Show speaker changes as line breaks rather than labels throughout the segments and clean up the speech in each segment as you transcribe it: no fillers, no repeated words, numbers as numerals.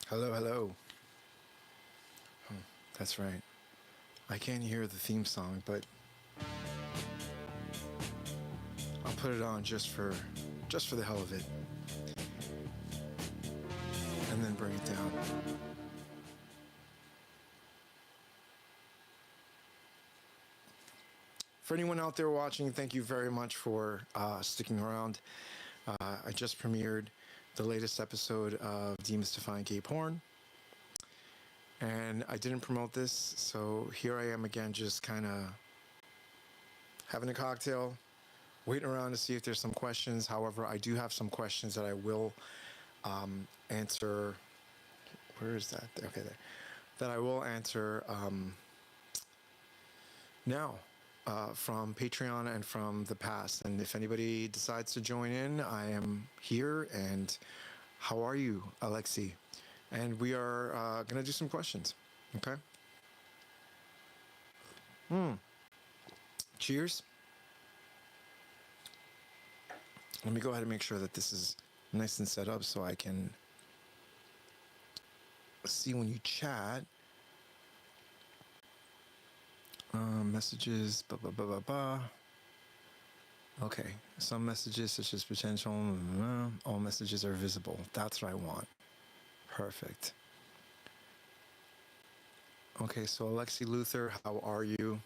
Hello, hello. Oh, that's right. I can't hear the theme song, but I'll put it on just for the hell of it, and then bring it down. For anyone out there watching, thank you very much for sticking around. I just premiered the latest episode of Demystifying Gay Porn, and I didn't promote this, so here I am again, just kind of having a cocktail, waiting around to see if there's some questions. However, I do have some questions that I will answer. Where is that? Okay, there. That I will answer now from Patreon and from the past. And if anybody decides to join in, I am here. And how are you, Alexi? And we are going to do some questions. Okay. Cheers. Let me go ahead and make sure that this is nice and set up so I can see when you chat. Messages, blah, blah, blah, blah, blah. Okay, some messages such as potential, all messages are visible. That's what I want. Perfect. Okay, so Alexi Luther, how are you?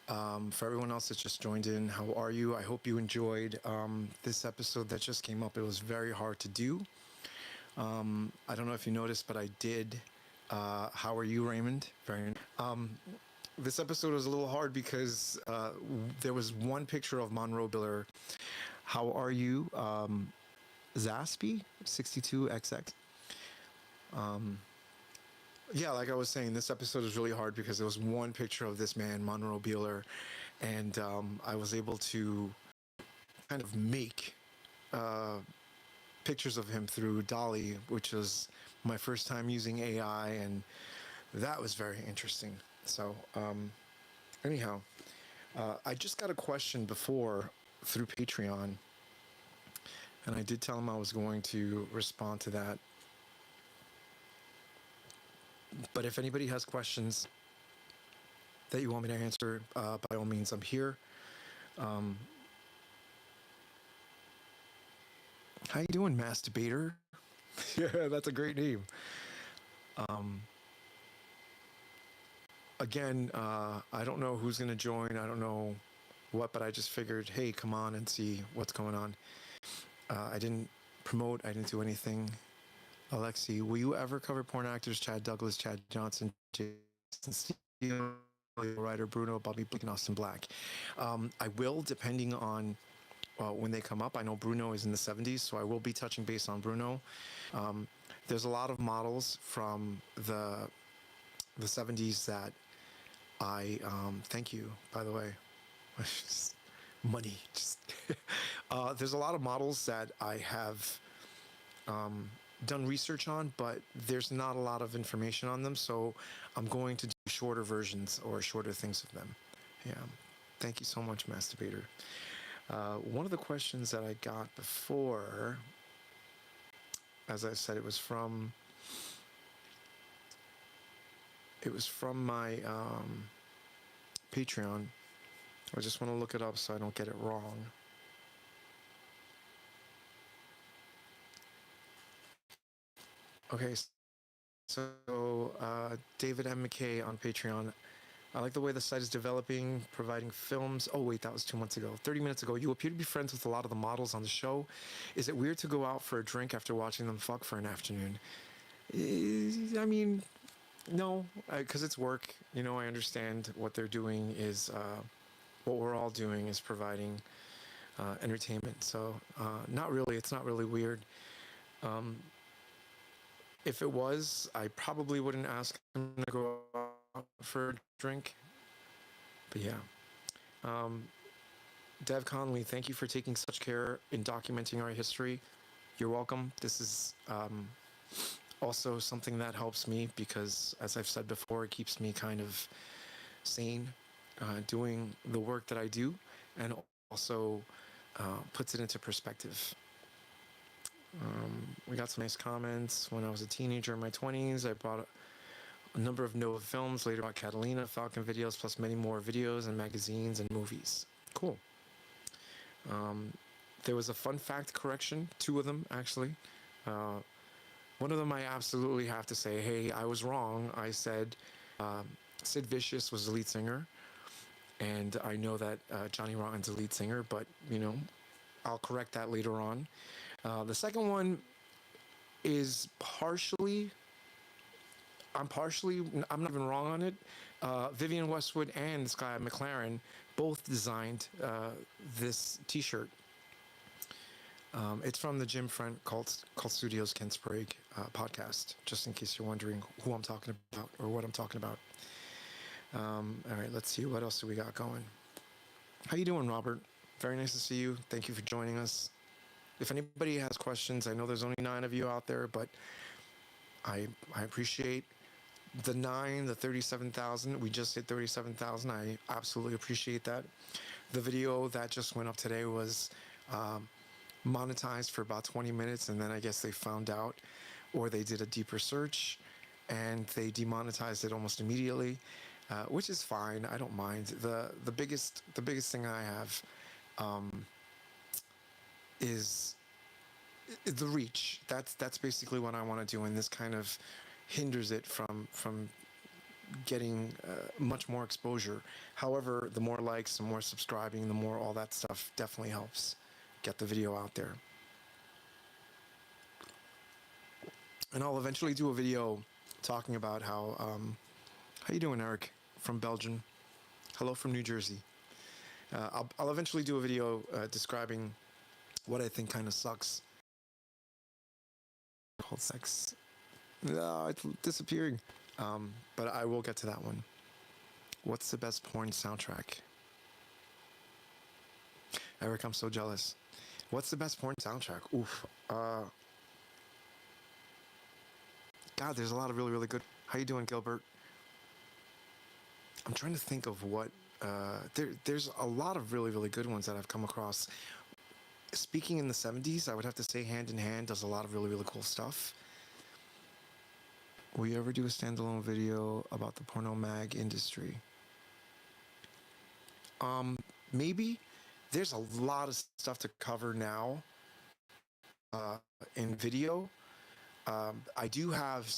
For everyone else that just joined in, how are you? I hope you enjoyed this episode that just came up. It was very hard to do. I don't know if you noticed, but I did. How are you, Raymond? Very. This episode was a little hard because there was one picture of Monroe Biller. How are you, Zaspy 62XX? Yeah, like I was saying, this episode is really hard because there was one picture of this man, Monroe Biller, and I was able to kind of make pictures of him through Dolly, which was my first time using AI, and that was very interesting. So, anyhow, I just got a question before through Patreon, and I did tell him I was going to respond to that. But if anybody has questions that you want me to answer, by all means, I'm here. How you doing, Masturbator? Yeah, that's a great name. Again, I don't know who's going to join. I don't know what, but I just figured, hey, come on and see what's going on. I didn't promote. I didn't do anything. Alexi, will you ever cover porn actors Chad Douglas, Chad Johnson, Jason Steele, Ryder Bruno, Bobby Blake, and Austin Black? I will, depending on when they come up. I know Bruno is in the 70s, so I will be touching base on Bruno. There's a lot of models from the 70s that I thank you, by the way. Money. There's a lot of models that I have done research on, but there's not a lot of information on them, so I'm going to do shorter versions or shorter things of them. Yeah. Thank you so much, Masturbator. One of the questions that I got before, as I said, it was from my Patreon. I just want to look it up so I don't get it wrong. Okay, so David M. McKay on Patreon. I like the way the site is developing, providing films. Oh, wait, that was 2 months ago. 30 minutes ago, you appear to be friends with a lot of the models on the show. Is it weird to go out for a drink after watching them fuck for an afternoon? I mean, no, because it's work. You know, I understand what they're doing is, what we're all doing is providing entertainment. So, not really. It's not really weird. If it was, I probably wouldn't ask him to go out for a drink. But yeah. Dev Conley, thank you for taking such care in documenting our history. You're welcome. This is also something that helps me because, as I've said before, it keeps me kind of sane doing the work that I do, and also puts it into perspective. We got some nice comments. When I was a teenager in my 20s, I bought a number of Nova films, later bought Catalina, Falcon videos, plus many more videos and magazines and movies. Cool. There was a fun fact correction, 2 of them actually. One of them I absolutely have to say, hey, I was wrong. I said Sid Vicious was the lead singer, and I know that Johnny Rotten's the lead singer, but I'll correct that later on. The second one is I'm not even wrong on it. Vivian Westwood and Sky McLaren both designed this t-shirt. It's from the Jim Front Cult Studios Ken Sprague podcast, just in case you're wondering who I'm talking about or what I'm talking about. All right, let's see. What else do we got going? How you doing, Robert? Very nice to see you. Thank you for joining us. If anybody has questions, I know there's only 9 of you out there, but I appreciate the 37,000. We just hit 37,000. I absolutely appreciate that. The video that just went up today was monetized for about 20 minutes, and then I guess they found out, or they did a deeper search, and they demonetized it almost immediately, which is fine. I don't mind. The biggest thing I have is the reach. That's basically what I want to do, and this kind of hinders it from getting much more exposure. However, the more likes, the more subscribing, the more all that stuff definitely helps get the video out there. And I'll eventually do a video talking about how you doing, Eric from Belgium? Hello from New Jersey. I'll eventually do a video describing what I think kind of sucks. Called sex. It's disappearing. But I will get to that one. What's the best porn soundtrack? Eric, I'm so jealous. What's the best porn soundtrack? Oof. God, there's a lot of really, really good. How you doing, Gilbert? I'm trying to think of what. There's a lot of really, really good ones that I've come across. Speaking in the 70s, I would have to say Hand in Hand does a lot of really, really cool stuff. Will you ever do a standalone video about the porno mag industry? Maybe. There's a lot of stuff to cover now in video. I do have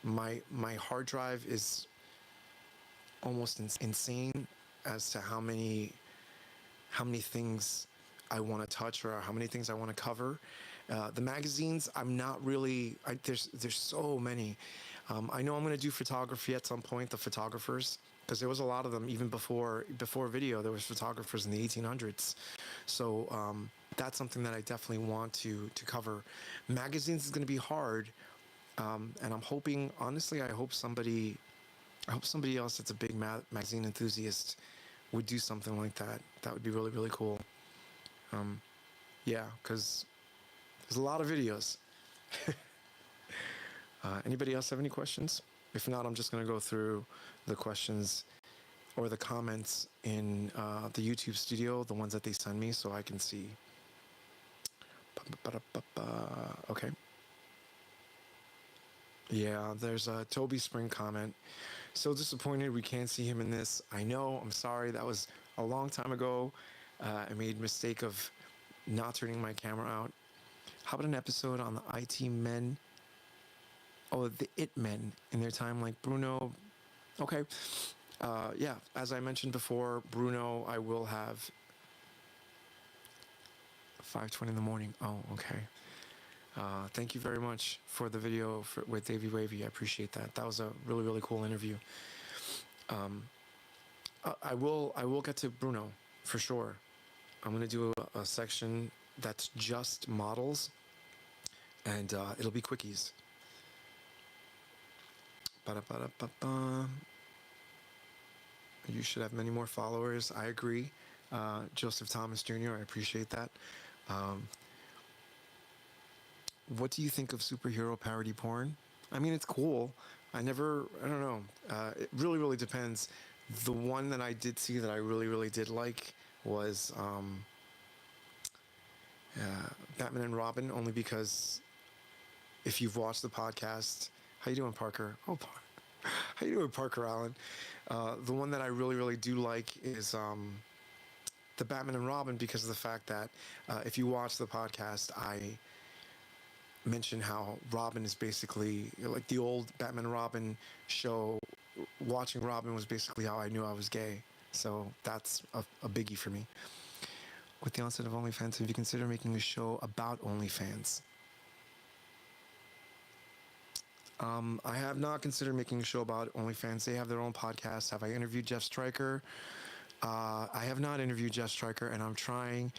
my hard drive is almost insane as to how many things I want to touch or how many things I want to cover. The magazines, I'm not really. There's so many. I know I'm going to do photography at some point. The photographers, because there was a lot of them even before video. There was photographers in the 1800s. So that's something that I definitely want to cover. Magazines is going to be hard, and I'm hoping. Honestly, I hope somebody else that's a big magazine enthusiast would do something like that. That would be really, really cool. Yeah, because there's a lot of videos. Anybody else have any questions? If not, I'm just going to go through the questions or the comments in the YouTube studio, the ones that they send me, so I can see. Okay. Yeah, there's a Toby Spring comment. So disappointed we can't see him in this. I know, I'm sorry, that was a long time ago. I made a mistake of not turning my camera out. How about an episode on the IT men? Oh, the IT men in their time, like Bruno. Okay. Yeah, as I mentioned before, Bruno, I will have 5:20 in the morning. Oh, okay. Thank you very much for the video with Davey Wavy. I appreciate that. That was a really, really cool interview. I will get to Bruno for sure. I'm going to do a section that's just models, and it'll be quickies. Ba-da-ba-da-ba-ba. You should have many more followers. I agree. Joseph Thomas Jr., I appreciate that. What do you think of superhero parody porn? I mean, it's cool. I don't know. It really, really depends. The one that I did see that I really, really did like was Batman and Robin, only because if you've watched the podcast, how you doing, Parker? Oh, how you doing, Parker Allen? The one that I really, really do like is the Batman and Robin, because of the fact that if you watch the podcast, I mention how Robin is basically like the old Batman and Robin show. Watching Robin was basically how I knew I was gay. So that's a biggie for me. With the onset of OnlyFans, have you considered making a show about OnlyFans? I have not considered making a show about OnlyFans. They have their own podcast. Have I interviewed Jeff Stryker? I have not interviewed Jeff Stryker, and I'm trying,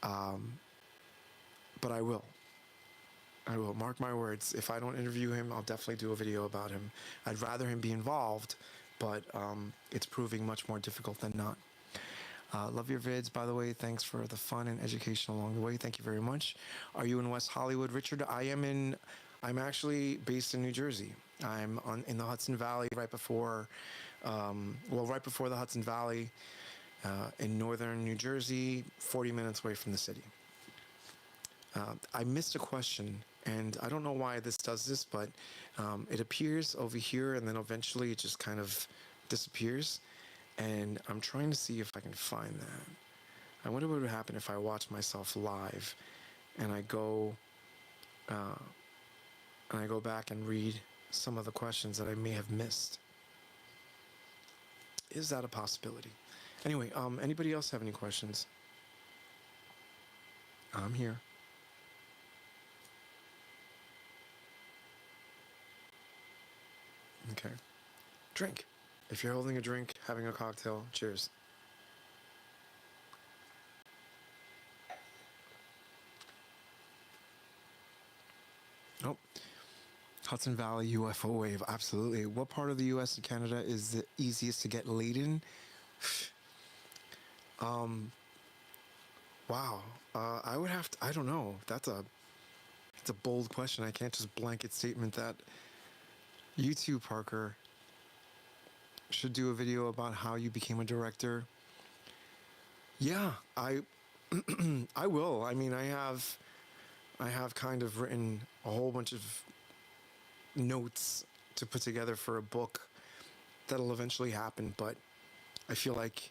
but I will. I will. Mark my words. If I don't interview him, I'll definitely do a video about him. I'd rather him be involved, but it's proving much more difficult than not. Love your vids, by the way. Thanks for the fun and education along the way. Thank you very much. Are you in West Hollywood, Richard? I'm actually based in New Jersey. I'm in the Hudson Valley, right before the Hudson Valley, in northern New Jersey, 40 minutes away from the city. I missed a question, and I don't know why this does this, but it appears over here, and then eventually it just kind of disappears. And I'm trying to see if I can find that. I wonder what would happen if I watch myself live, and I go back and read some of the questions that I may have missed. Is that a possibility? Anyway, anybody else have any questions? I'm here. Okay. Drink. If you're holding a drink, having a cocktail, cheers. Oh, Hudson Valley UFO wave, absolutely. What part of the U.S. and Canada is the easiest to get laid in? Wow. I would have to, I don't know. It's a bold question. I can't just blanket statement that. You too, Parker, should do a video about how you became a director. Yeah, I will. I mean, I have kind of written a whole bunch of notes to put together for a book that'll eventually happen, but I feel like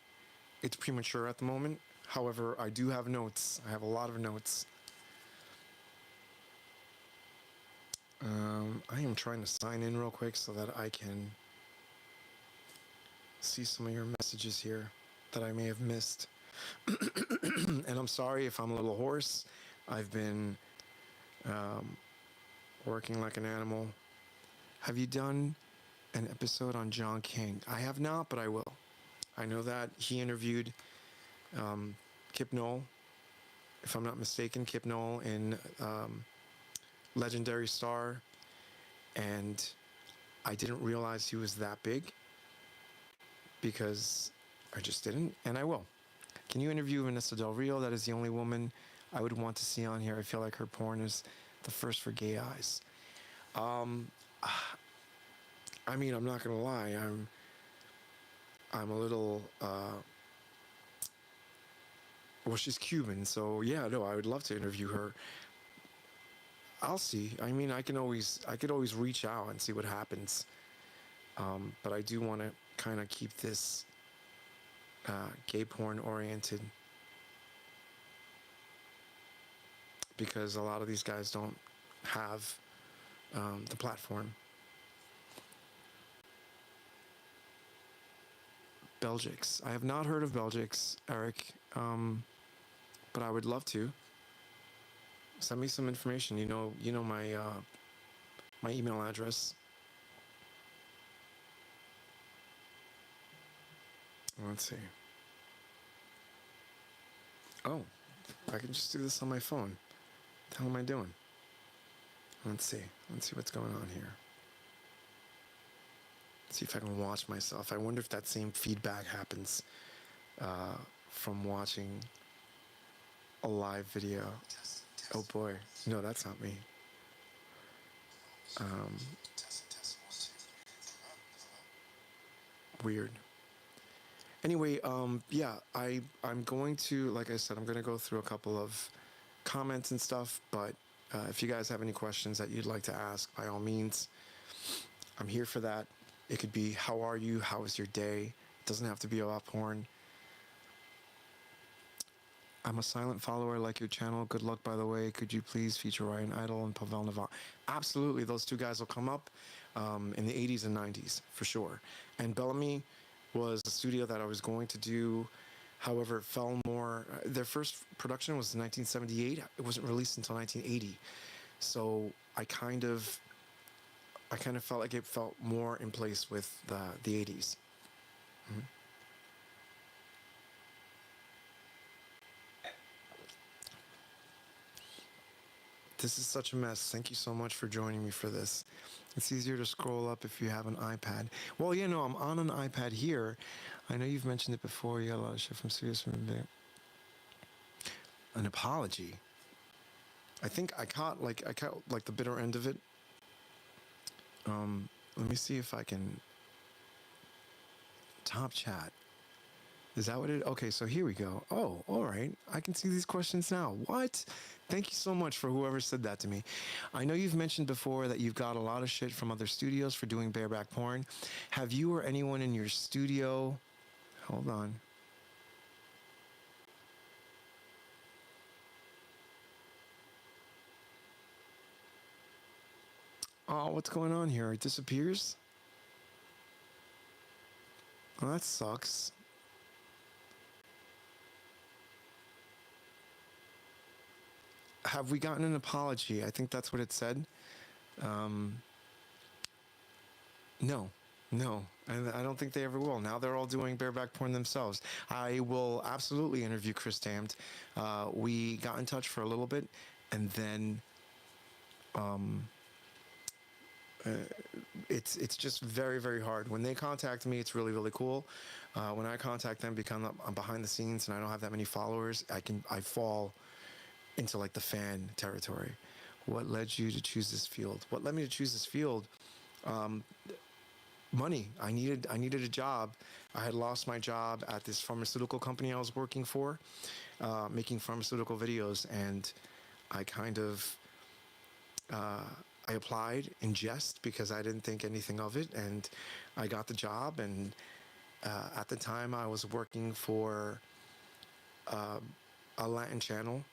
it's premature at the moment. However, I do have notes. I have a lot of notes. I am trying to sign in real quick so that I can see some of your messages here that I may have missed. And I'm sorry if I'm a little hoarse. I've been working like an animal. Have you done an episode on John King? I have not, but I will. I know that he interviewed Kip Noll, if I'm not mistaken, Kip Noll in Legendary Star, and I didn't realize he was that big because I just didn't, and I will. Can you interview Vanessa Del Rio? That is the only woman I would want to see on here. I feel like her porn is the first for gay eyes. I mean, I'm not gonna lie. I'm a little. Well, she's Cuban, so yeah, no, I would love to interview her. I'll see. I mean, I could always reach out and see what happens. But I do want to kind of keep this gay porn oriented, because a lot of these guys don't have the platform. Belgics. I have not heard of Belgics, Eric, but I would love to. Send me some information. You know my my email address. Let's see. Oh, I can just do this on my phone. What the hell am I doing? Let's see. Let's see what's going on here. Let's see if I can watch myself. I wonder if that same feedback happens from watching a live video. Oh boy. No, that's not me. Weird. Anyway, yeah, I'm going to, like I said, I'm going to go through a couple of comments and stuff. But if you guys have any questions that you'd like to ask, by all means, I'm here for that. It could be, how are you? How was your day? It doesn't have to be about porn. I'm a silent follower. I like your channel. Good luck, by the way. Could you please feature Ryan Idle and Pavel Naval? Absolutely. Those two guys will come up in the 80s and 90s, for sure. And Bellamy was a studio that I was going to do. However, it fell more. Their first production was in 1978. It wasn't released until 1980. So I kind of felt like it felt more in place with the 80s. Mm-hmm. This is such a mess. Thank you so much for joining me for this. It's easier to scroll up if you have an iPad. Well, yeah, no, I'm on an iPad here. I know you've mentioned it before. You got a lot of shit from serious from there. An apology. I think I caught like the bitter end of it. Let me see if I can top chat. Is that what it? Okay, so here we go. Oh, all right. I can see these questions now. What? Thank you so much for whoever said that to me. I know you've mentioned before that you've got a lot of shit from other studios for doing bareback porn. Have you or anyone in your studio... Hold on. Oh, what's going on here? It disappears? Well, that sucks. Have we gotten an apology? I think that's what it said. No. I don't think they ever will. Now they're all doing bareback porn themselves. I will absolutely interview Chris Damned. We got in touch for a little bit, and then it's just very, very hard. When they contact me, it's really, really cool. When I contact them, because I'm behind the scenes and I don't have that many followers, I fall into like the fan territory. What led you to choose this field? What led me to choose this field? Money. I needed a job. I had lost my job at this pharmaceutical company I was working for, making pharmaceutical videos, and I kind of I applied in jest because I didn't think anything of it, and I got the job. And at the time, I was working for a Latin channel,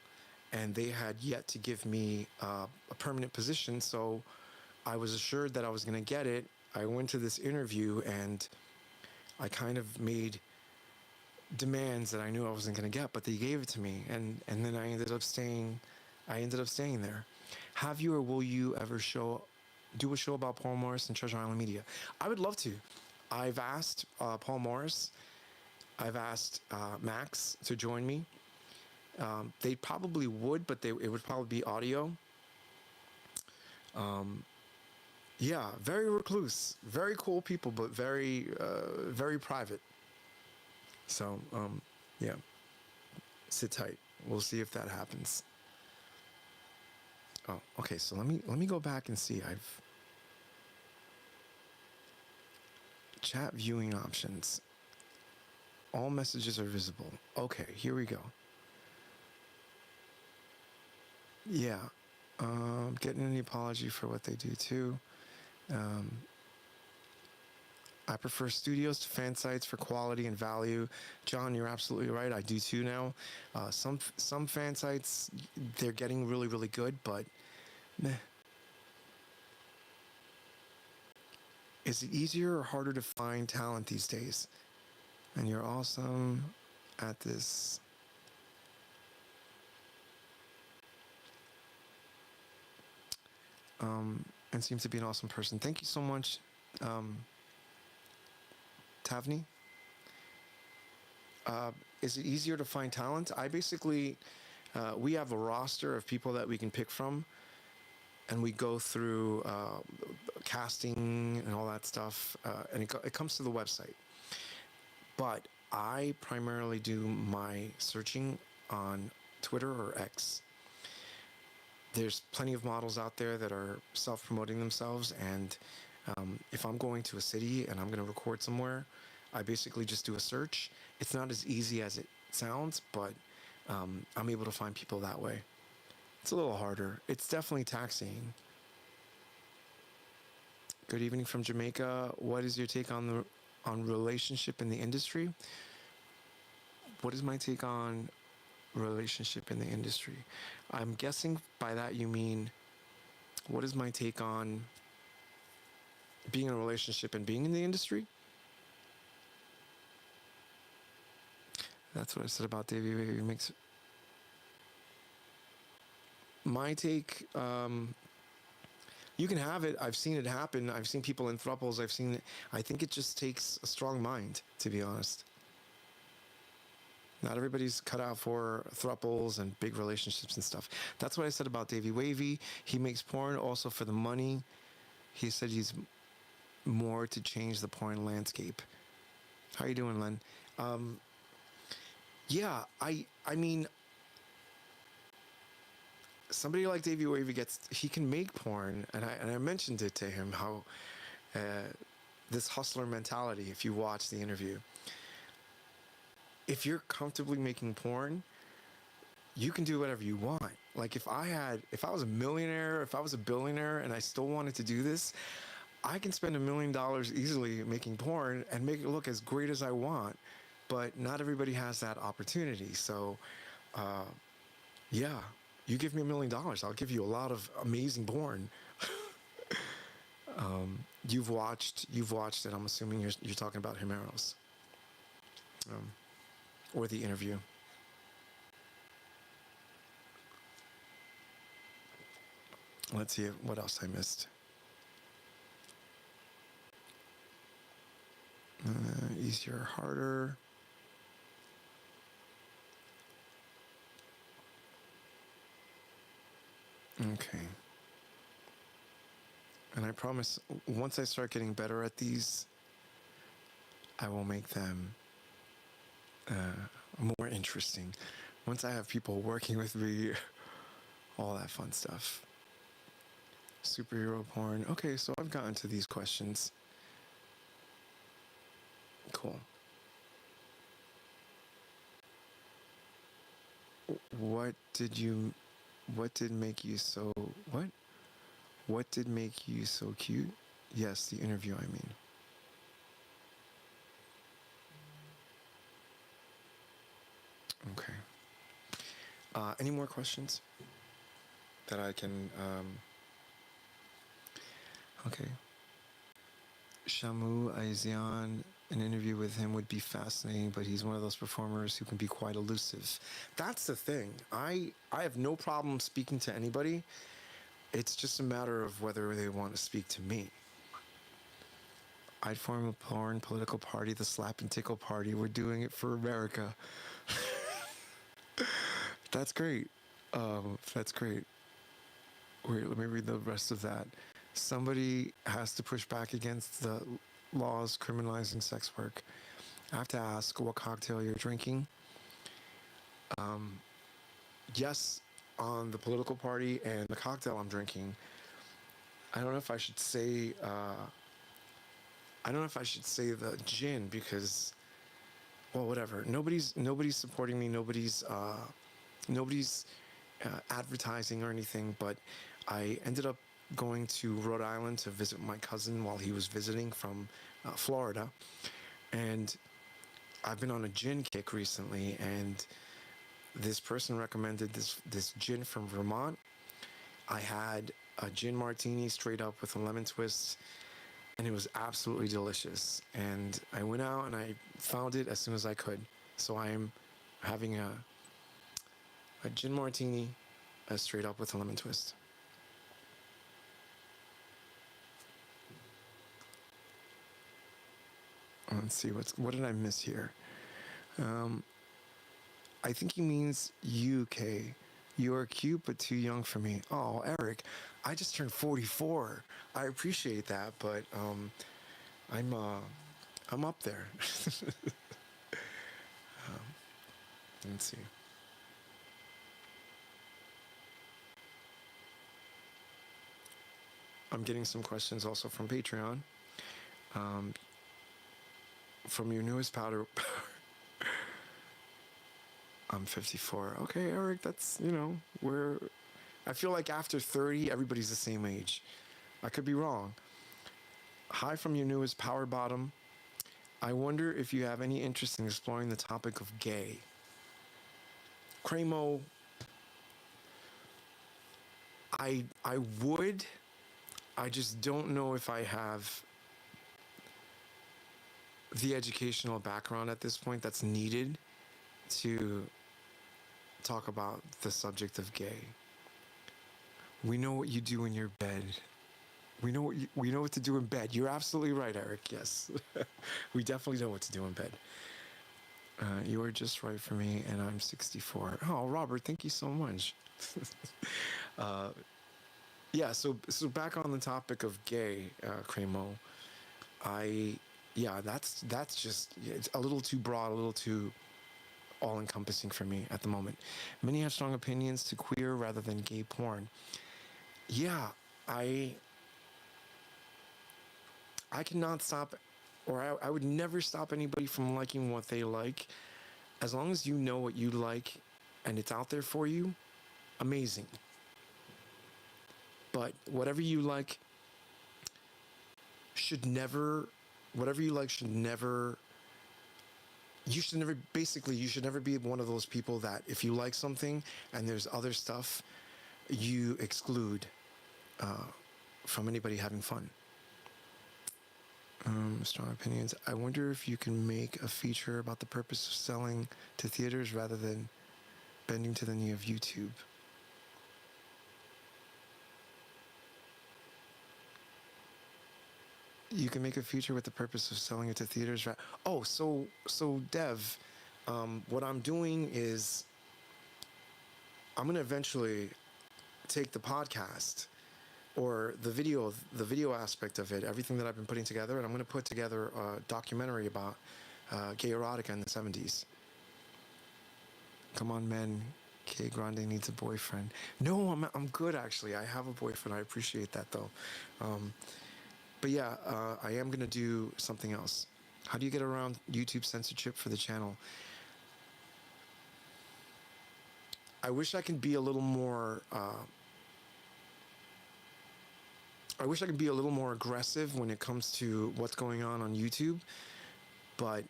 and they had yet to give me a permanent position, so I was assured that I was going to get it. I went to this interview, and I kind of made demands that I knew I wasn't going to get, but they gave it to me, and then I ended up staying there. Have you or will you ever do a show about Paul Morris and Treasure Island Media? I would love to. I've asked Paul Morris. I've asked Max to join me. They probably would, but it would probably be audio. Yeah, very recluse, very cool people, but very, very private. So, yeah, sit tight. We'll see if that happens. Oh, okay. So let me go back and see. I've chat viewing options. All messages are visible. Okay, here we go. Yeah, getting an apology for what they do too. I prefer studios to fan sites for quality and value. John, you're absolutely right. I do too now. Some fan sites, they're getting really, really good, but meh. Is it easier or harder to find talent these days? And you're awesome at this. And seems to be an awesome person. Thank you so much, Tavni. Is it easier to find talent? I basically, we have a roster of people that we can pick from, and we go through casting and all that stuff, and it comes to the website. But I primarily do my searching on Twitter or X. There's plenty of models out there that are self-promoting themselves, and if I'm going to a city and I'm going to record somewhere, I basically just do a search. It's not as easy as it sounds, but I'm able to find people that way. It's a little harder. It's definitely taxing. Good evening from Jamaica. What is your take on relationship in the industry? What is my take on relationship in the industry? I'm guessing by that you mean what is my take on being in a relationship and being in the industry? That's what I said about Davey Wavy Mix. My take, you can have it. I've seen it happen. I've seen people in thruples. I've seen it. I think it just takes a strong mind, to be honest. Not everybody's cut out for thruples and big relationships and stuff. That's what I said about Davey Wavy. He makes porn also for the money. He said he's more to change the porn landscape. How you doing, Len? Yeah, I mean, somebody like Davey Wavy he can make porn, and I mentioned it to him how this hustler mentality. If you watch the interview, if you're comfortably making porn, you can do whatever you want. Like if I was a millionaire, if I was a billionaire, and I still wanted to do this, I can spend $1 million easily making porn and make it look as great as I want. But not everybody has that opportunity. So, yeah, you give me $1 million, I'll give you a lot of amazing porn. You've watched it. I'm assuming you're talking about Himeros, or the interview. Let's see what else I missed. Easier, harder. Okay. And I promise, once I start getting better at these, I will make them more interesting. Once I have people working with me, all that fun stuff. Superhero porn. Okay, so I've gotten to these questions. Cool. What did make you so, what did make you so cute? Yes, the interview, I mean. Okay. Any more questions that I can, okay. Shamu Aizian, an interview with him would be fascinating, but he's one of those performers who can be quite elusive. That's the thing. I have no problem speaking to anybody. It's just a matter of whether they want to speak to me. I'd form a porn political party, the Slap and Tickle Party. We're doing it for America. That's great. That's great. Wait, let me read the rest of that. Somebody has to push back against the laws criminalizing sex work. I have to ask what cocktail you're drinking. Yes, on the political party and the cocktail I'm drinking. I don't know if I should say. I don't know if I should say the gin because, well, whatever. Nobody's supporting me. Nobody's advertising or anything. But I ended up going to Rhode Island to visit my cousin while he was visiting from Florida, and I've been on a gin kick recently, and this person recommended this gin from Vermont. I had a gin martini straight up with a lemon twist, and it was absolutely delicious. And I went out and I found it as soon as I could. So I'm having a gin martini straight up with a lemon twist. Let's see, what did I miss here? I think he means UK. You are cute but too young for me. Oh, Eric, I just turned 44. I appreciate that, but I'm up there. Let's see. I'm getting some questions also from Patreon. From your newest powder. I'm 54. Okay, Eric, that's, we're I feel like after 30, everybody's the same age. I could be wrong. Hi from your newest power bottom. I wonder if you have any interest in exploring the topic of gay. Cremo, I would. I just don't know if I have the educational background at this point that's needed to talk about the subject of gay. We know what you do in your bed. We know what to do in bed. You're absolutely right, Eric. Yes, we definitely know what to do in bed. You are just right for me, and I'm 64. Oh, Robert, thank you so much. Yeah, so back on the topic of gay, Cremo. That's just it's a little too broad, a little too all-encompassing for me at the moment. Many have strong opinions to queer rather than gay porn. Yeah, I cannot stop, or I would never stop anybody from liking what they like, as long as you know what you like, and it's out there for you. Amazing. But whatever you like should never, whatever you like should never, you should never, basically, you should never be one of those people that if you like something and there's other stuff, you exclude from anybody having fun. Strong opinions. I wonder if you can make a feature about the purpose of selling to theaters rather than bending to the knee of YouTube. You can make a feature with the purpose of selling it to theaters. Oh, so Dev, what I'm doing is I'm going to eventually take the podcast or the video aspect of it, everything that I've been putting together, and I'm going to put together a documentary about gay erotica in the 70s. Come on, men. Kay Grande needs a boyfriend. No, I'm good, actually. I have a boyfriend. I appreciate that, though. But yeah, I am going to do something else. How do you get around YouTube censorship for the channel? I wish I could be a little more... I wish I could be a little more aggressive when it comes to what's going on YouTube. But,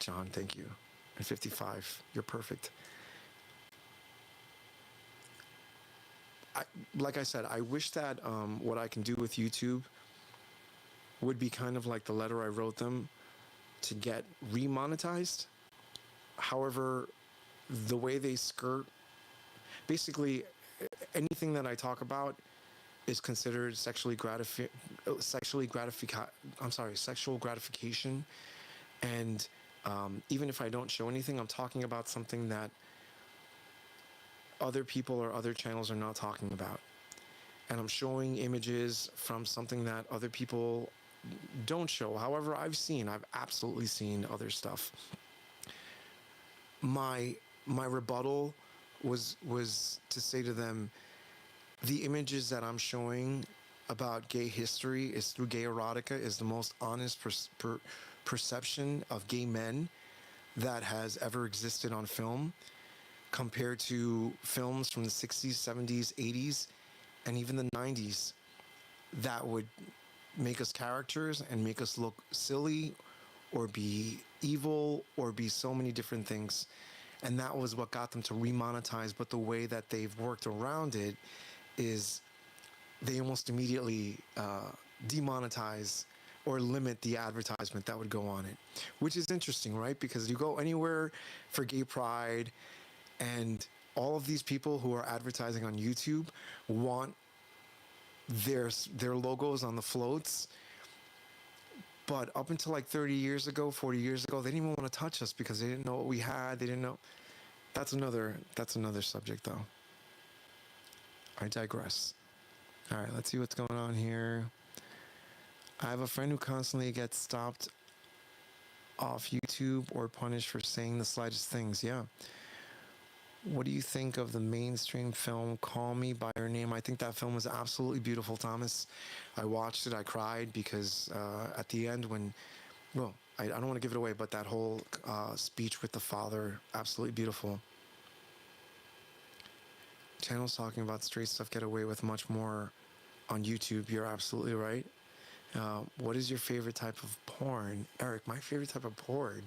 John, thank you. At 55, you're perfect. Like I said, I wish that what I can do with YouTube would be kind of like the letter I wrote them to get remonetized. However, the way they skirt, basically anything that I talk about is considered sexual gratification. And even if I don't show anything, I'm talking about something that other people or other channels are not talking about. And I'm showing images from something that other people don't show. However, I've absolutely seen other stuff. My rebuttal was to say to them, the images that I'm showing about gay history is through gay erotica is the most honest perception of gay men that has ever existed on film, compared to films from the 60s, 70s, 80s, and even the 90s that would make us characters and make us look silly or be evil or be so many different things. And that was what got them to remonetize. But the way that they've worked around it is they almost immediately demonetize or limit the advertisement that would go on it, which is interesting, right? Because you go anywhere for gay pride, and all of these people who are advertising on YouTube want their logos on the floats. But up until like 30 years ago, 40 years ago, they didn't even want to touch us because they didn't know what we had. They didn't know. That's another subject, though. I digress. All right, let's see what's going on here. I have a friend who constantly gets stopped off YouTube or punished for saying the slightest things. Yeah. What do you think of the mainstream film Call Me by Your Name? I think that film was absolutely beautiful, Thomas. I watched it. I cried because at the end when, well, I don't want to give it away, but that whole speech with the father, absolutely beautiful. channels talking about straight stuff get away with much more on YouTube. You're absolutely right. What is your favorite type of porn? Eric, my favorite type of porn.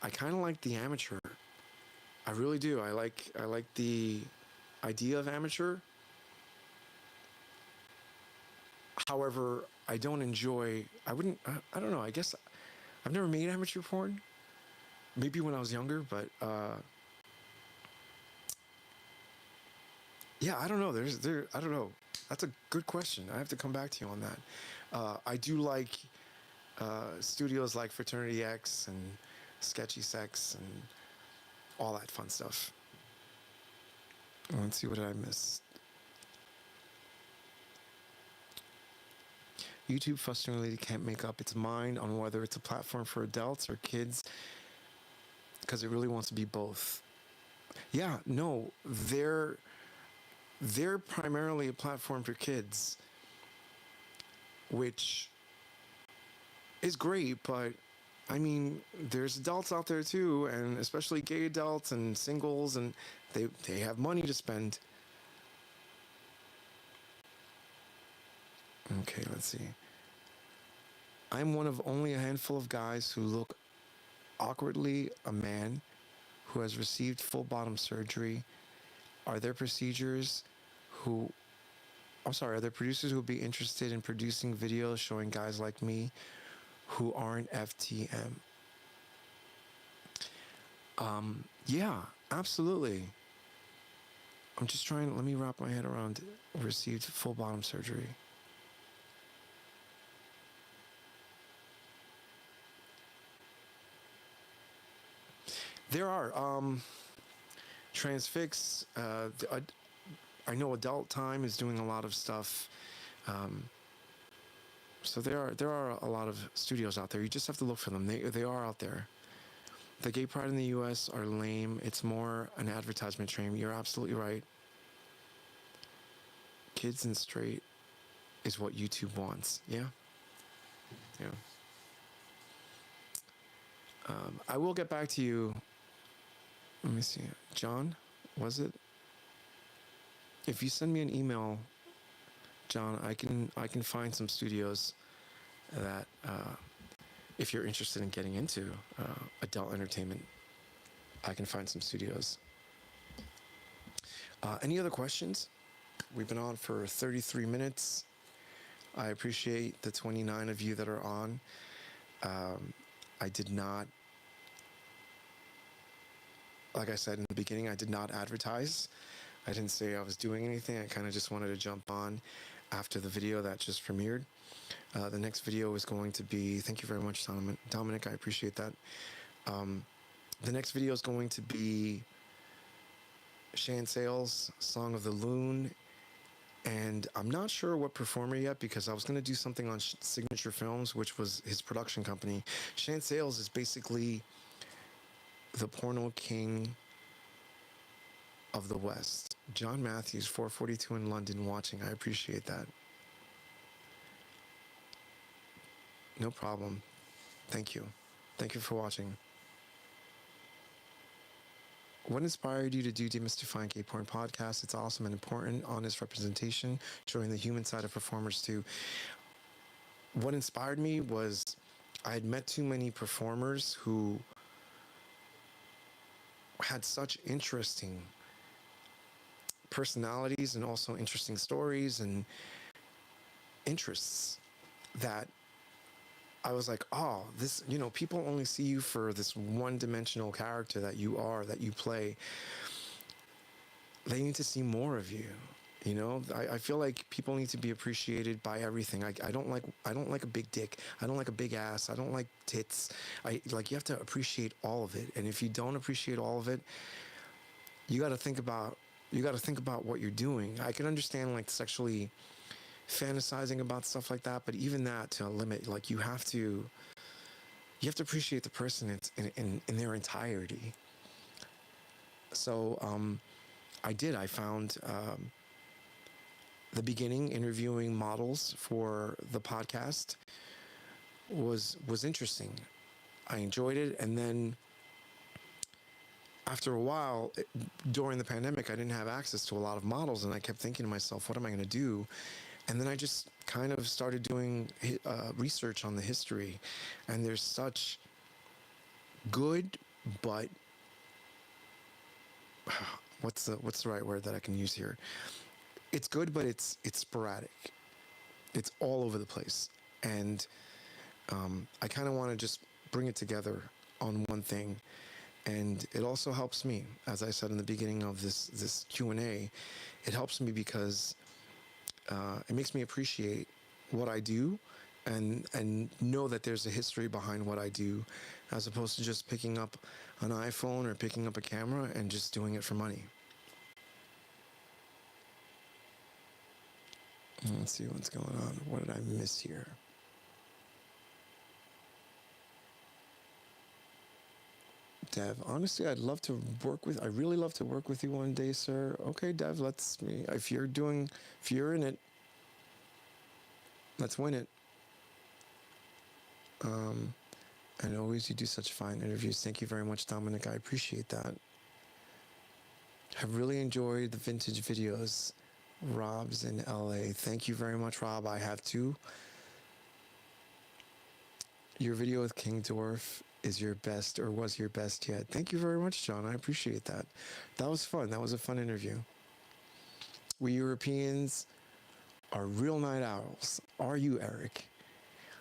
I kind of like the amateur. I really do. I like the idea of amateur. However, I don't enjoy. I wouldn't. I don't know. I guess I've never made amateur porn. Maybe when I was younger, but yeah, I don't know. I don't know. That's a good question. I have to come back to you on that. I do like studios like Fraternity X and Sketchy Sex and all that fun stuff. Let's see, what did I miss? YouTube frustratingly can't make up its mind on whether it's a platform for adults or kids because it really wants to be both. Yeah, no, they're primarily a platform for kids, which is great, but I mean, there's adults out there too, and especially gay adults and singles, and they have money to spend. Okay, let's see. I'm one of only a handful of guys who look awkwardly a man who has received full bottom surgery. Are there producers who would be interested in producing videos showing guys like me who aren't FTM? Yeah, absolutely. I'm just trying, let me wrap my head around received full bottom surgery. There are Transfix. I know Adult Time is doing a lot of stuff. So there are a lot of studios out there. You just have to look for them. They are out there. The gay pride in the U.S. are lame. It's more an advertisement train. You're absolutely right. Kids and straight is what YouTube wants. Yeah. Yeah. I will get back to you. Let me see. John, was it? If you send me an email, John, I can find some studios that, if you're interested in getting into adult entertainment, I can find some studios. Any other questions? We've been on for 33 minutes. I appreciate the 29 of you that are on. I did not, like I said in the beginning, I did not advertise. I didn't say I was doing anything. I kind of just wanted to jump on after the video that just premiered. The next video is going to be, thank you very much, Dominic, I appreciate that. The next video is going to be Shan Sales, Song of the Loon, and I'm not sure what performer yet because I was going to do something on Signature Films, which was his production company. Shan Sales is basically the porno king of the West. John Matthews, 442 in London, watching. I appreciate that. No problem. Thank you. Thank you for watching. What inspired you to do Demystifying Gay Porn podcast? It's awesome and important, honest representation, showing the human side of performers too. What inspired me was I had met too many performers who had such interesting personalities and also interesting stories and interests that I was like, oh, this, people only see you for this one-dimensional character that you are, that you play. They need to see more of you. I feel like people need to be appreciated by everything. I don't like a big dick. I don't like a big ass. I don't like tits. You have to appreciate all of it. And if you don't appreciate all of it, you got to think about what you're doing. I can understand sexually fantasizing about stuff like that, but even that, to a limit, you have to appreciate the person in their entirety. So I found the beginning, interviewing models for the podcast was interesting. I enjoyed it, and then after a while, during the pandemic, I didn't have access to a lot of models, and I kept thinking to myself, what am I going to do? And then I just kind of started doing research on the history, and there's such good, but what's the right word that I can use here? It's good, but it's sporadic. It's all over the place, and I kind of want to just bring it together on one thing. And it also helps me, as I said in the beginning of this Q&A, it helps me because it makes me appreciate what I do and know that there's a history behind what I do, as opposed to just picking up an iPhone or picking up a camera and just doing it for money. Let's see what's going on. What did I miss here? Dev, honestly, I really love to work with you one day, sir. Okay, Dev, if you're in it, let's win it. And always you do such fine interviews. Thank you very much, Dominic. I appreciate that. Have really enjoyed the vintage videos. Rob's in LA. Thank you very much, Rob. I have too. Your video with King Dwarf is your best, or was your best yet. Thank you very much, John. I appreciate that. That was fun. That was a fun interview. We Europeans are real night owls. Are you, Eric?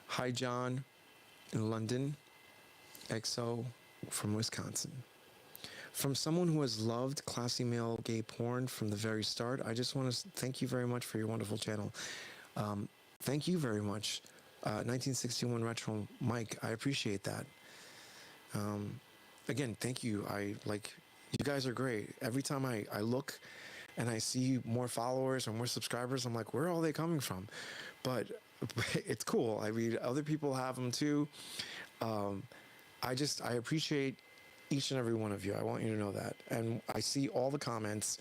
Hi, John in London. XO from Wisconsin. From someone who has loved classy male gay porn from the very start, I just want to thank you very much for your wonderful channel. Thank you very much, 1961 Retro Mike. I appreciate that. Again, thank you. You guys are great. Every time I look and I see more followers or more subscribers, I'm like, where are all they coming from? But it's cool. I mean, other people have them too. I appreciate each and every one of you. I want you to know that. And I see all the comments,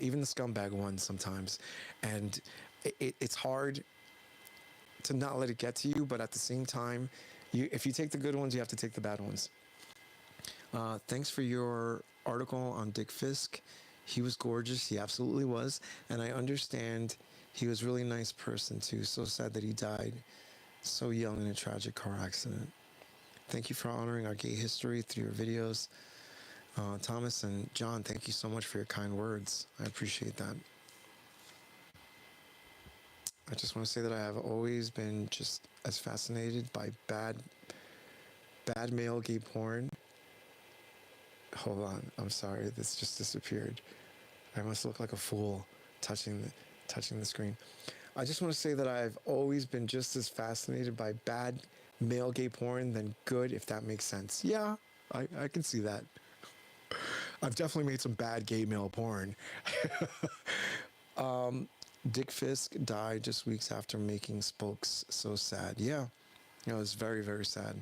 even the scumbag ones sometimes. And it's hard to not let it get to you, but at the same time, if you take the good ones, you have to take the bad ones. Thanks for your article on Dick Fisk. He was gorgeous. He absolutely was. And I understand he was a really nice person too. So sad that he died so young in a tragic car accident. Thank you for honoring our gay history through your videos. Thomas and John, thank you so much for your kind words. I appreciate that. I just want to say that I have always been just as fascinated by bad male gay porn. Hold on, I'm sorry, this just disappeared. I must look like a fool touching the screen. I just want to say that I've always been just as fascinated by bad male gay porn than good, if that makes sense. Yeah, I can see that. I've definitely made some bad gay male porn. Dick Fisk died just weeks after making Spokes. So sad. Yeah, it was very, very sad.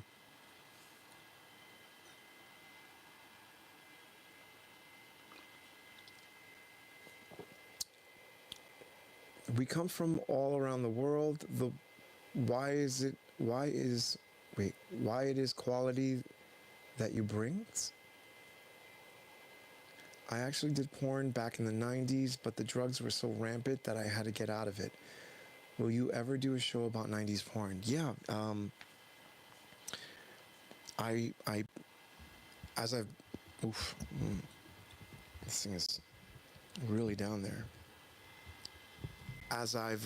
We come from all around the world. Why it is quality that you bring? I actually did porn back in the 90s, but the drugs were so rampant that I had to get out of it. Will you ever do a show about 90s porn? Yeah. This thing is really down there. As I've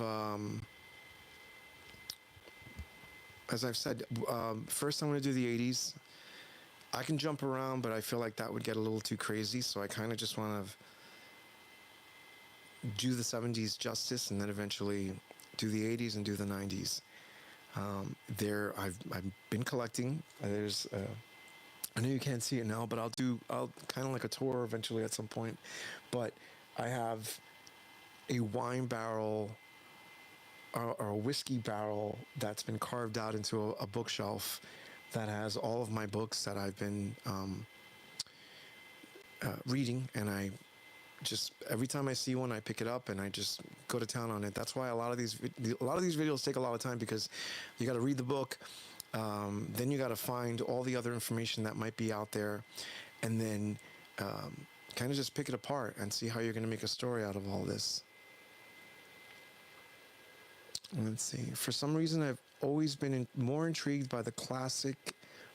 said, first I want to do the 80s. I can jump around, but I feel like that would get a little too crazy, so I kind of just want to do the 70s justice and then eventually do the 80s and do the 90s. I've been collecting. There's I know you can't see it now, but I'll kind of like a tour eventually at some point. But I have a wine barrel or a whiskey barrel that's been carved out into a bookshelf that has all of my books that I've been reading, and I just every time I see one, I pick it up and I just go to town on it. That's why a lot of these videos take a lot of time, because you got to read the book, Then you got to find all the other information that might be out there, and then kind of just pick it apart and see how you're going to make a story out of all this. Let's see. For some reason, I've always been more intrigued by the classic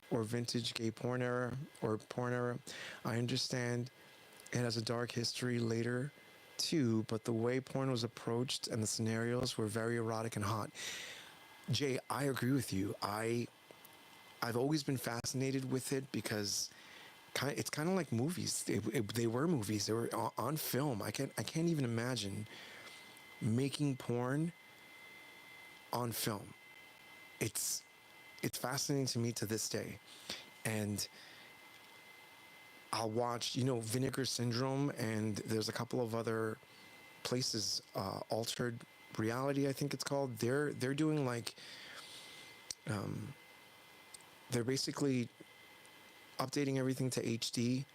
or vintage gay porn era or porn era. I understand it has a dark history later too, but the way porn was approached and the scenarios were very erotic and hot. Jay, I agree with you. I've always been fascinated with it because it's kind of like movies. They were movies. They were on film. I can't even imagine making porn on film. It's fascinating to me to this day, and I'll watch, Vinegar Syndrome, and there's a couple of other places, Altered Reality, I think it's called. They're doing like, they're basically updating everything to HD,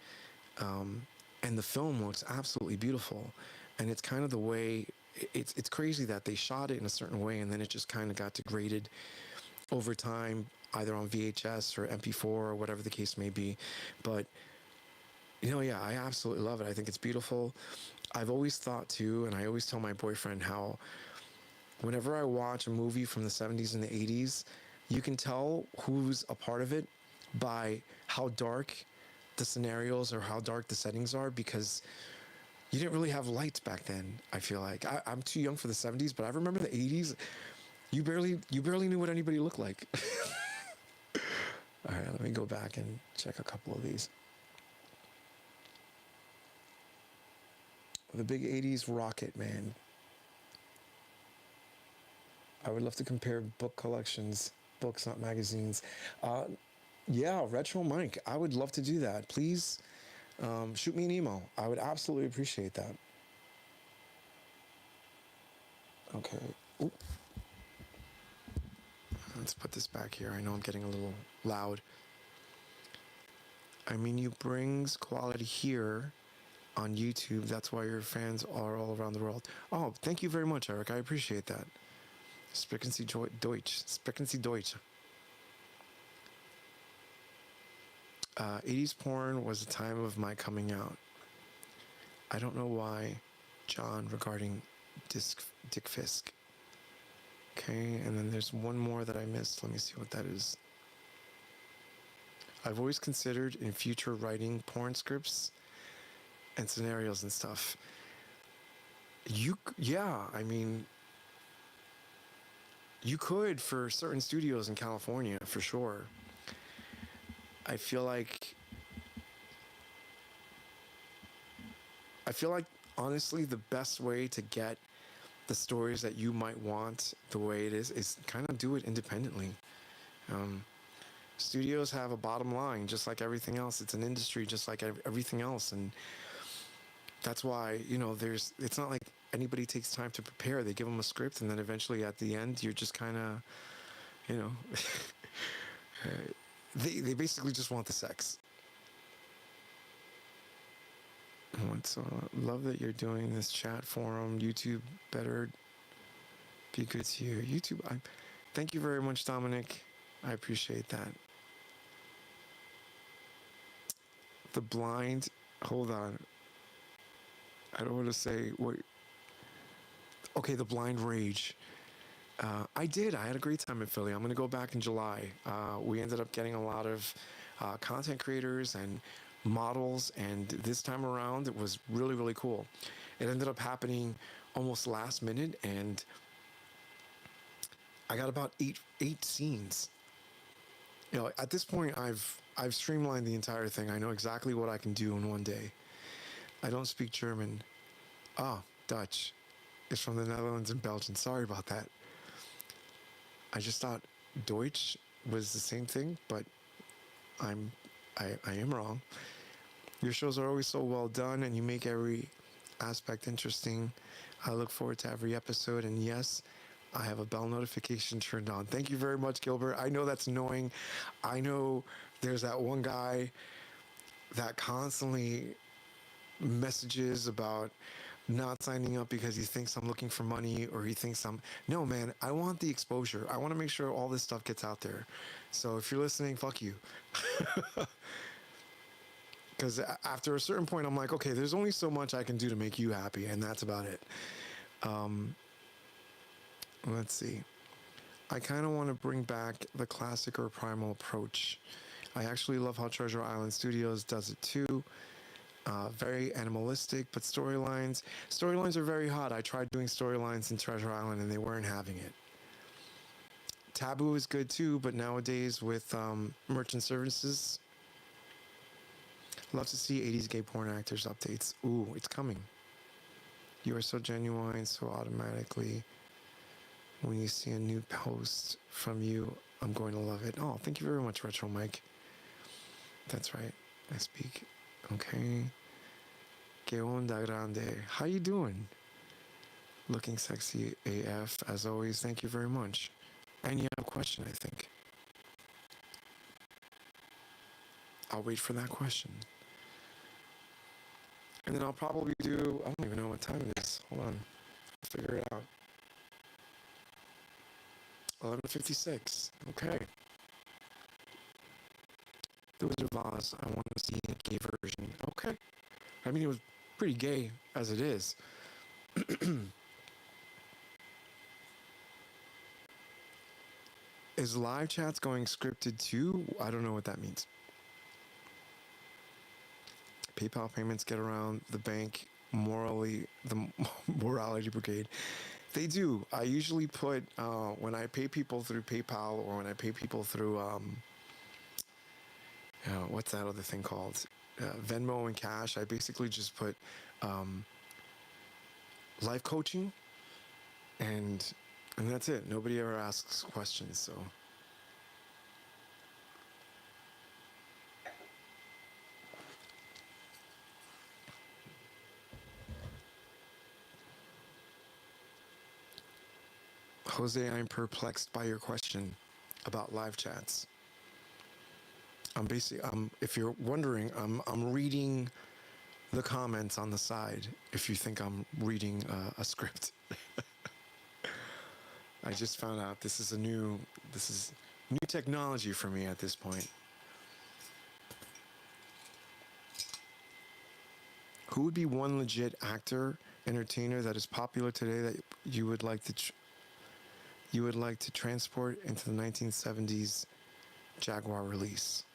and the film looks absolutely beautiful. And it's kind of the way, it's crazy that they shot it in a certain way, and then it just kind of got degraded over time, either on VHS or MP4 or whatever the case may be. But yeah, I absolutely love it. I think it's beautiful. I've always thought too, and I always tell my boyfriend how whenever I watch a movie from the 70s and the 80s, you can tell who's a part of it by how dark the scenarios or how dark the settings are, because you didn't really have lights back then. I feel like I'm too young for the 70s, but I remember the 80s. You barely knew what anybody looked like. All right, let me go back and check a couple of these. The big 80s rocket, man. I would love to compare book collections, books, not magazines. Yeah, Retro Mike, I would love to do that. Please shoot me an email. I would absolutely appreciate that. Okay. Oop. Let's put this back here. I know I'm getting a little loud. I mean, you brings quality here on YouTube. That's why your fans are all around the world. Oh, thank you very much, Eric. I appreciate that. Sprechen Sie Deutsch. Sprechen Sie Deutsch. 80s porn was the time of my coming out. I don't know why, John, regarding Dick Fisk. Okay, and then there's one more that I missed. Let me see what that is. I've always considered in future writing porn scripts and scenarios and stuff. Yeah, I mean, you could for certain studios in California, for sure. I feel like honestly the best way to get the stories that you might want the way it is kind of do it independently. Studios have a bottom line, just like everything else. It's an industry just like everything else, and that's why it's not like anybody takes time to prepare. They give them a script, and then eventually at the end you're just kind of they basically just want the sex. Love that you're doing this chat forum. YouTube better be good to you. YouTube, thank you very much, Dominic. I appreciate that. The blind, hold on. I don't want to say what. Okay, the blind rage. I had a great time in Philly. I'm going to go back in July. We ended up getting a lot of content creators and models, and this time around it was really, really cool. It ended up happening almost last minute, and I got about eight scenes. At this point, I've streamlined the entire thing. I know exactly what I can do in one day. I don't speak German. Dutch. It's from the Netherlands and Belgium. Sorry about that. I just thought Deutsch was the same thing, but I am wrong. Your shows are always so well done, and you make every aspect interesting. I look forward to every episode, and yes, I have a bell notification turned on. Thank you very much, Gilbert. I know that's annoying. I know there's that one guy that constantly messages about not signing up because he thinks I'm looking for money or he thinks I'm. No, man, I want the exposure. I want to make sure all this stuff gets out there. So if you're listening, fuck you. Because after a certain point, I'm like, okay, there's only so much I can do to make you happy, and that's about it. Let's see. I kind of want to bring back the classic or primal approach. I actually love how Treasure Island Studios does it too. Very animalistic, but storylines are very hot. I tried doing storylines in Treasure Island and they weren't having it. Taboo is good too, but nowadays with merchant services, love to see 80s gay porn actors updates. Ooh, it's coming. You are so genuine, so automatically when you see a new post from you, I'm going to love it. Oh, thank you very much, Retro Mike. That's right. I speak. Okay. Que onda grande. How you doing? Looking sexy AF as always. Thank you very much. And you have a question, I think. I'll wait for that question. And then I'll probably do, I don't even know what time it is. Hold on. I'll figure it out. 11:56. Okay. The Wizard of Oz. I want to see a gay version. Okay. I mean, it was pretty gay as it is. Is live chats going scripted too? I don't know what that means. PayPal payments get around the bank the morality brigade. They do. I usually put, when I pay people through PayPal or when I pay people through, what's that other thing called? Venmo and Cash. I basically just put life coaching and that's it. Nobody ever asks questions, so. Jose, I'm perplexed by your question about live chats. If you're wondering, I'm reading the comments on the side. If you think I'm reading a script, I just found out this is new technology for me at this point. Who would be one legit actor, entertainer that is popular today that you would like to transport into the 1970s Jaguar release?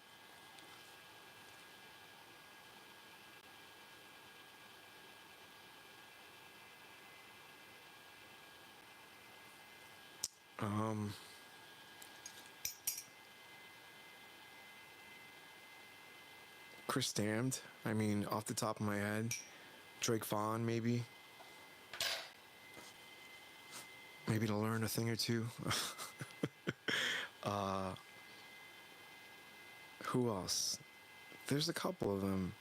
Chris Damned. I mean, off the top of my head, Drake Vaughn, maybe to learn a thing or two. Who else? There's a couple of them.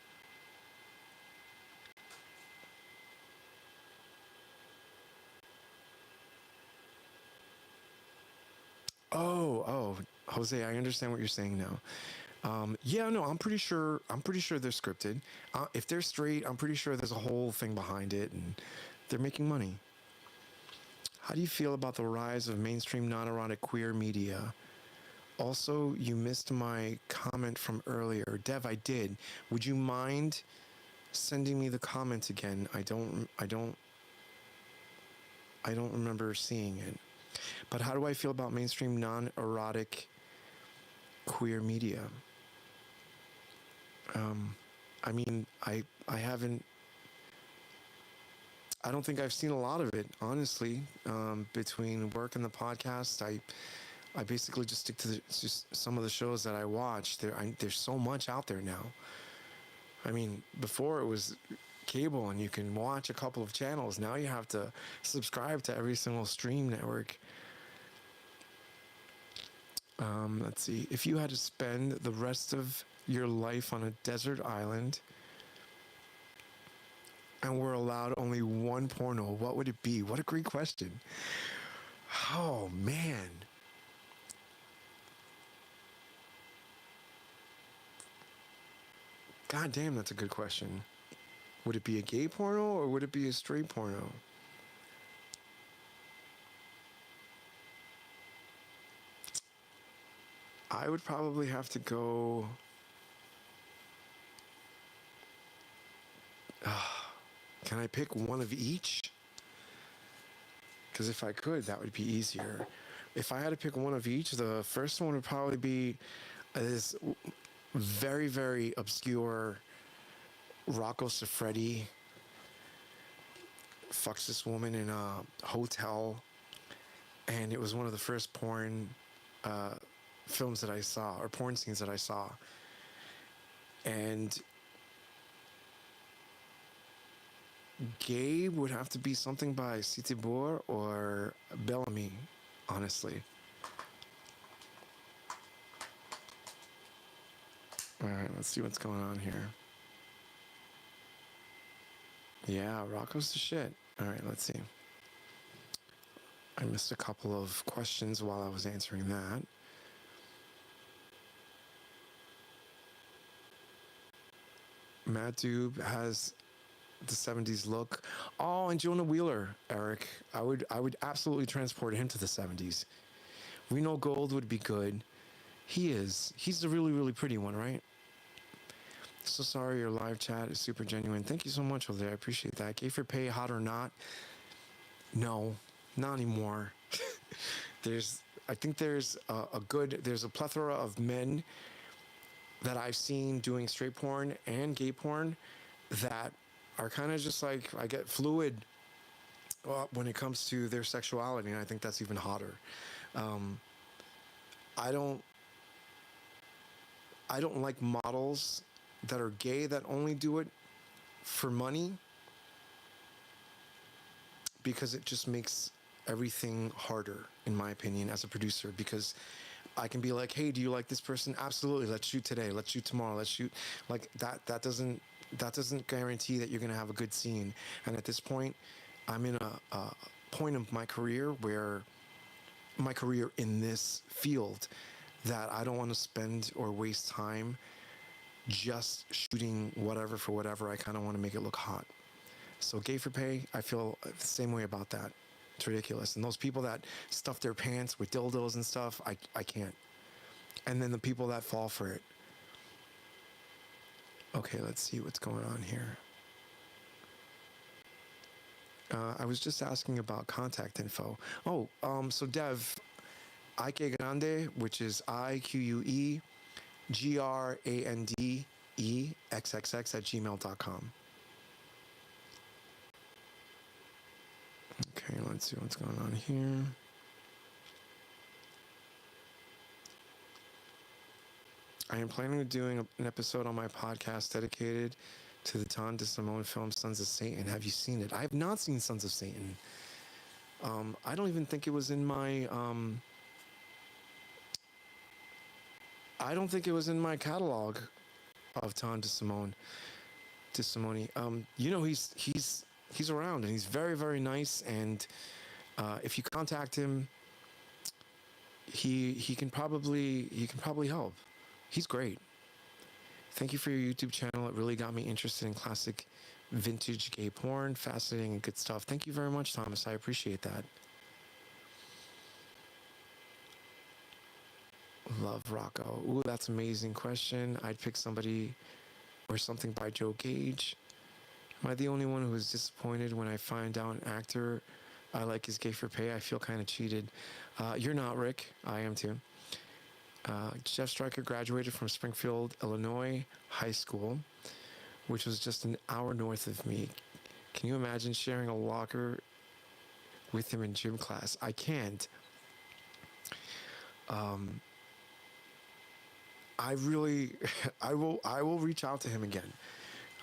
Oh, Jose, I understand what you're saying now. Yeah, no, I'm pretty sure they're scripted. If they're straight, I'm pretty sure there's a whole thing behind it, and they're making money. How do you feel about the rise of mainstream non-erotic queer media? Also, you missed my comment from earlier. Dev, I did. Would you mind sending me the comment again? I don't remember seeing it. But how do I feel about mainstream non-erotic queer media? I mean, I don't think I've seen a lot of it, honestly. Between work and the podcast, I basically just stick to just some of the shows that I watch. There's so much out there now. I mean, before it was cable and you can watch a couple of channels. Now you have to subscribe to every single stream network. Let's see. If you had to spend the rest of your life on a desert island and were allowed only one porno, what would it be? What a great question. Oh, man. God damn, that's a good question. Would it be a gay porno or would it be a straight porno? I would probably have to go. Can I pick one of each? Because if I could, that would be easier. If I had to pick one of each, the first one would probably be this very, very obscure Rocco Siffredi fucks this woman in a hotel, and it was one of the first porn films that I saw, or porn scenes that I saw. And gay would have to be something by Citibor or Bellamy, honestly. All right, let's see what's going on here. Yeah, Rocco's the shit. All right, let's see. I missed a couple of questions while I was answering that. Matt Dube has the 70s look. Oh, and Jonah Wheeler, Eric. I would absolutely transport him to the 70s. Reno Gold would be good. He's the really, really pretty one, right? So sorry, your live chat is super genuine. Thank you so much, Jose. I appreciate that. Gay for pay, hot or not? No, not anymore. I think there's a plethora of men that I've seen doing straight porn and gay porn that are kind of just like, I get fluid when it comes to their sexuality, and I think that's even hotter. I don't like models that are gay that only do it for money, because it just makes everything harder, in my opinion, as a producer, because I can be like, hey, do you like this person? Absolutely. Let's shoot today. Let's shoot tomorrow. Let's shoot. Like that doesn't guarantee that you're going to have a good scene. And at this point, I'm in a point of my career where my career in this field that I don't want to spend or waste time just shooting whatever for whatever. I kind of want to make it look hot. So gay for pay, I feel the same way about that. It's ridiculous. And those people that stuff their pants with dildos and stuff, I can't. And then the people that fall for it. Okay, let's see what's going on here. I was just asking about contact info. Oh, so Dev, Ike Grande, which is IQUEGRANDEXXX@gmail.com. Okay, let's see what's going on here. I am planning on doing an episode on my podcast dedicated to the Tom DeSimone film Sons of Satan. Have you seen it? I have not seen Sons of Satan. I don't even think it was in my I don't think it was in my catalog of Tom DeSimone. You know, he's around, and he's very, very nice, and if you contact him, he can probably help. He's great. Thank you for your YouTube channel. It really got me interested in classic vintage gay porn. Fascinating and good stuff. Thank you very much, Thomas. I appreciate that. Love Rocco. Ooh, that's an amazing question. I'd pick somebody or something by Joe Gage. Am I the only one who was disappointed when I find out an actor I like is gay for pay? I feel kind of cheated. You're not, Rick. I am too. Jeff Stryker graduated from Springfield, Illinois High School, which was just an hour north of me. Can you imagine sharing a locker with him in gym class? I can't. I will reach out to him again.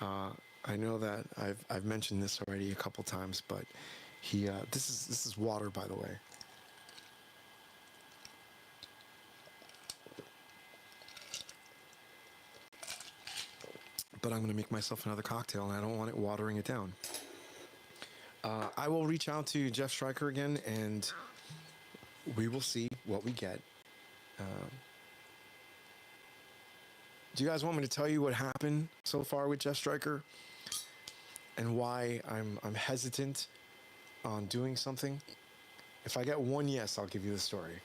I know that I've mentioned this already a couple times, but this is water, by the way. But I'm going to make myself another cocktail, and I don't want it watering it down. I will reach out to Jeff Stryker again, and we will see what we get. Do you guys want me to tell you what happened so far with Jeff Stryker? and why I'm hesitant on doing something. If I get one yes, I'll give you the story.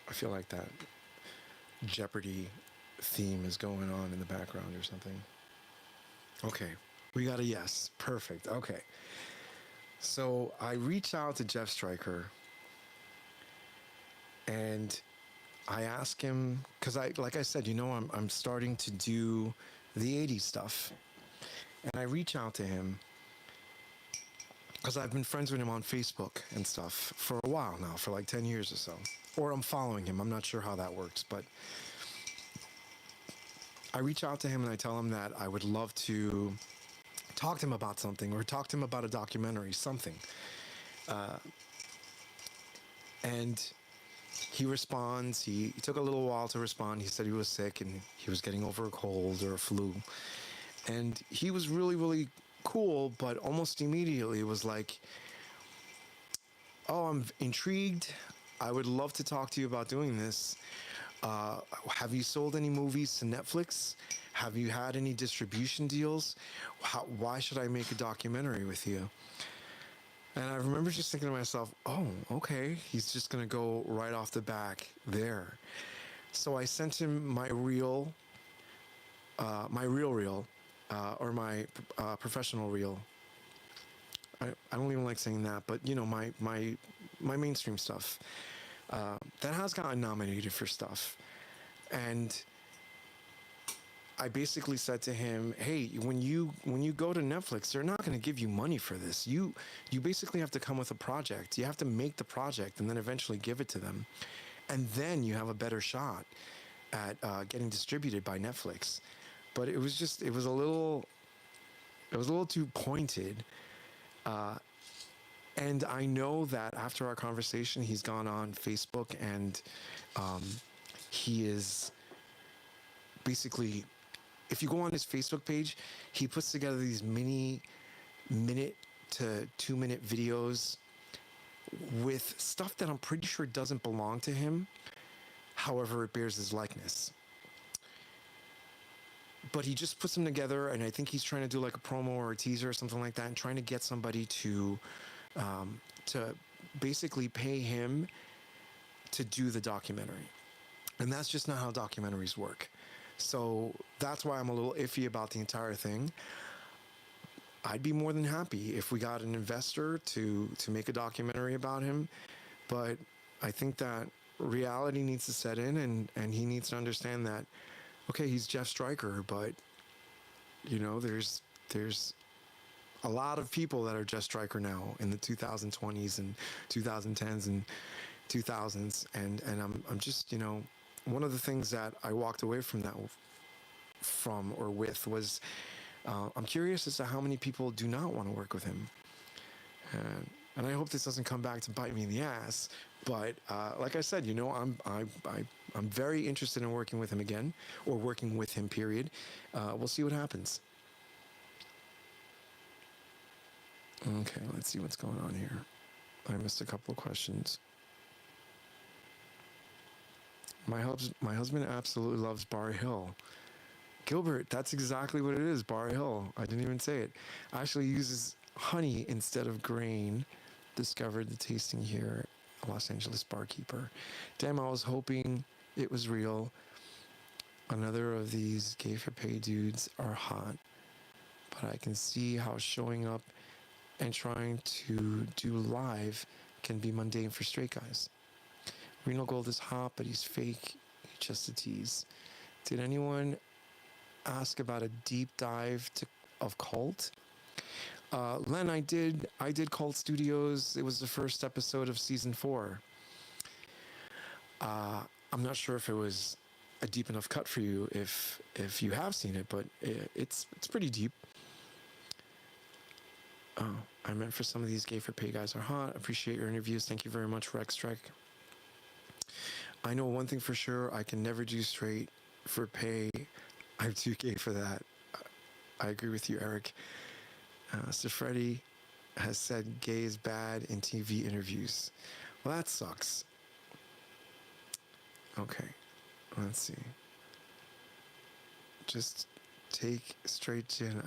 I feel like that Jeopardy theme is going on in the background or something. Okay, we got a yes. Perfect. Okay. So I reached out to Jeff Stryker and I asked him, because like I said, I'm starting to do the 80s stuff. And I reach out to him because I've been friends with him on Facebook and stuff for a while now, for like 10 years or so. Or I'm following him. I'm not sure how that works, but I reach out to him and I tell him that I would love to talk to him about something or talk to him about a documentary, something. And he responds. He took a little while to respond. He said he was sick and he was getting over a cold or a flu. And he was really, really cool, but almost immediately was like, oh, I'm intrigued. I would love to talk to you about doing this. Have you sold any movies to Netflix? Have you had any distribution deals? Why should I make a documentary with you? And I remember just thinking to myself, oh, okay, he's just going to go right off the back there. So I sent him my reel, or my professional reel. I don't even like saying that, but my mainstream stuff that has gotten nominated for stuff. And I basically said to him, hey, when you go to Netflix, they're not going to give you money for this. You basically have to come with a project. You have to make the project and then eventually give it to them. And then you have a better shot at getting distributed by Netflix. But it was a little too pointed. And I know that after our conversation, he's gone on Facebook and he is basically, if you go on his Facebook page, he puts together these mini minute to 2 minute videos with stuff that I'm pretty sure doesn't belong to him. However, it bears his likeness. But he just puts them together, and I think he's trying to do like a promo or a teaser or something like that, and trying to get somebody to basically pay him to do the documentary. And that's just not how documentaries work. So that's why I'm a little iffy about the entire thing. I'd be more than happy if we got an investor to make a documentary about him. But I think that reality needs to set in, and he needs to understand that, okay, he's Jeff Stryker, but there's a lot of people that are Jeff Stryker now in the 2020s and 2010s and 2000s, and I'm just one of the things that I walked away from that with was I'm curious as to how many people do not want to work with him, and I hope this doesn't come back to bite me in the ass. But like I said, I'm very interested in working with him again, or working with him. Period. We'll see what happens. Okay, let's see what's going on here. I missed a couple of questions. My husband absolutely loves Bar Hill. Gilbert, that's exactly what it is, Bar Hill. I didn't even say it. Actually uses honey instead of grain. Discovered the tasting here. Los Angeles barkeeper. Damn, I was hoping it was real. Another of these gay for pay dudes are hot. But I can see how showing up and trying to do live can be mundane for straight guys. Reno Gold is hot, but he's fake. He's just a tease. Did anyone ask about a deep dive of Cult? Len, I did Cult Studios. It was the first episode of season 4. I'm not sure if it was a deep enough cut for you if you have seen it, but it's pretty deep. Oh, I meant for some of these gay for pay guys are hot. Appreciate your interviews. Thank you very much, Rex Trek. I know one thing for sure. I can never do straight for pay. I'm too gay for that. I agree with you, Eric. Sifredi has said gay is bad in TV interviews. Well, that sucks. Okay, let's see. Just take straight gin.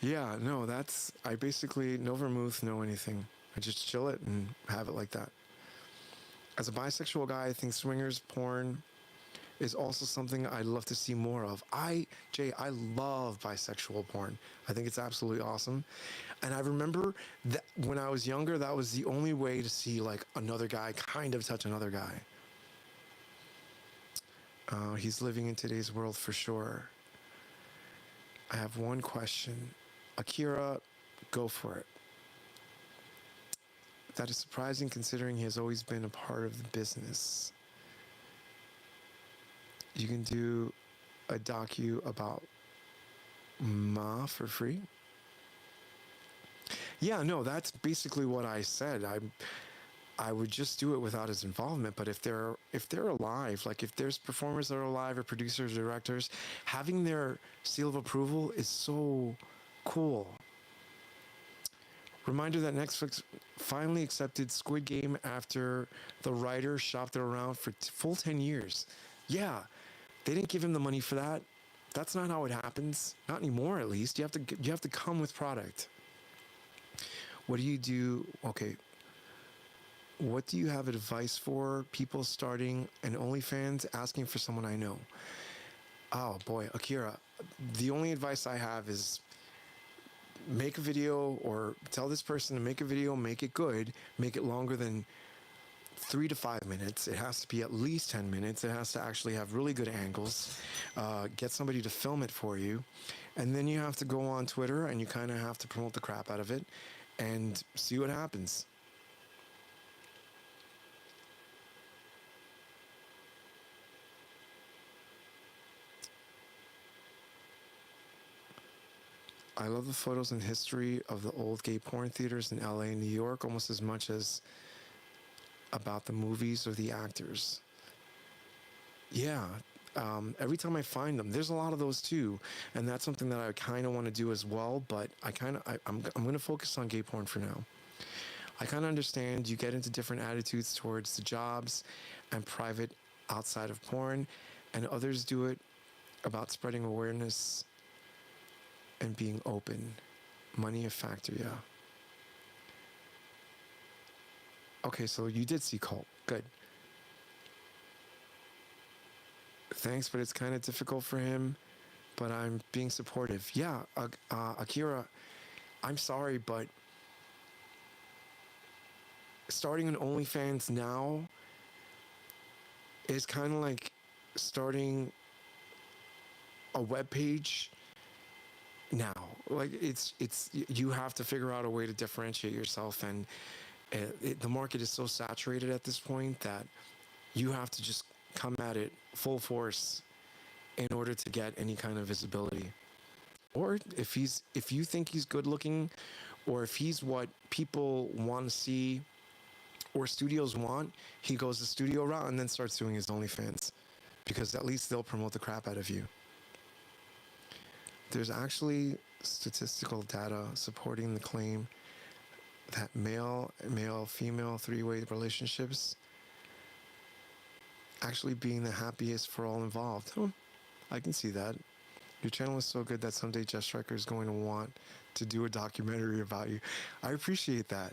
Yeah, no, that's, I basically, no vermouth, no anything. I just chill it and have it like that. As a bisexual guy, I think swingers porn is also something I'd love to see more of. Jay, I love bisexual porn. I think it's absolutely awesome. And I remember that when I was younger, that was the only way to see like another guy kind of touch another guy. He's living in today's world for sure. I have one question. Akira, go for it. That is surprising considering he has always been a part of the business. You can do a docu about Ma for free. Yeah, no, that's basically what I said. I would just do it without his involvement. But if they're alive, like if there's performers that are alive or producers or directors, having their seal of approval is so cool. Reminder that Netflix finally accepted Squid Game after the writer shopped it around for full 10 years. Yeah, they didn't give him the money for that. That's not how it happens. Not anymore, at least. You have to come with product. What do you do? Okay. What do you have advice for people starting an OnlyFans asking for someone I know? Oh boy, Akira. The only advice I have is make a video or tell this person to make a video, make it good, make it longer than 3 to 5 minutes. It has to be at least 10 minutes. It has to actually have really good angles. Get somebody to film it for you. And then you have to go on Twitter and you kind of have to promote the crap out of it and see what happens. I love the photos and history of the old gay porn theaters in LA and New York almost as much as about the movies or the actors. Yeah, every time I find them, there's a lot of those too, and that's something that I kind of want to do as well. But I'm going to focus on gay porn for now. I kind of understand you get into different attitudes towards the jobs and private outside of porn, and others do it about spreading awareness and being open. Money a factor, yeah. Okay, so you did see Cult. Good. Thanks, but it's kind of difficult for him, but I'm being supportive. Yeah, Akira, I'm sorry, but starting an OnlyFans now is kind of like starting a web page now. Like it's you have to figure out a way to differentiate yourself, and the market is so saturated at this point that you have to just come at it full force in order to get any kind of visibility. Or if you think he's good looking, or if he's what people want to see or studios want, he goes the studio route and then starts doing his OnlyFans, because at least they'll promote the crap out of you. There's actually statistical data supporting the claim that male, female three-way relationships actually being the happiest for all involved. I can see that. Your channel is so good that someday Jeff Striker is going to want to do a documentary about you. I appreciate that.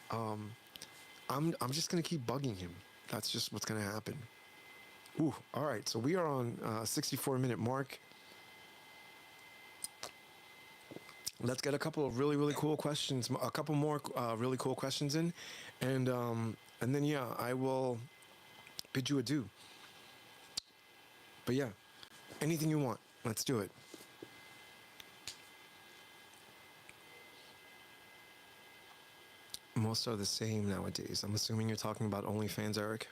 I'm just going to keep bugging him. That's just what's going to happen. Ooh, all right. So we are on 64-minute mark. Let's get a couple of really, really cool questions, a couple more really cool questions in, and then yeah, I will bid you adieu. But yeah, anything you want, let's do it. Most are the same nowadays. I'm assuming you're talking about OnlyFans, Eric.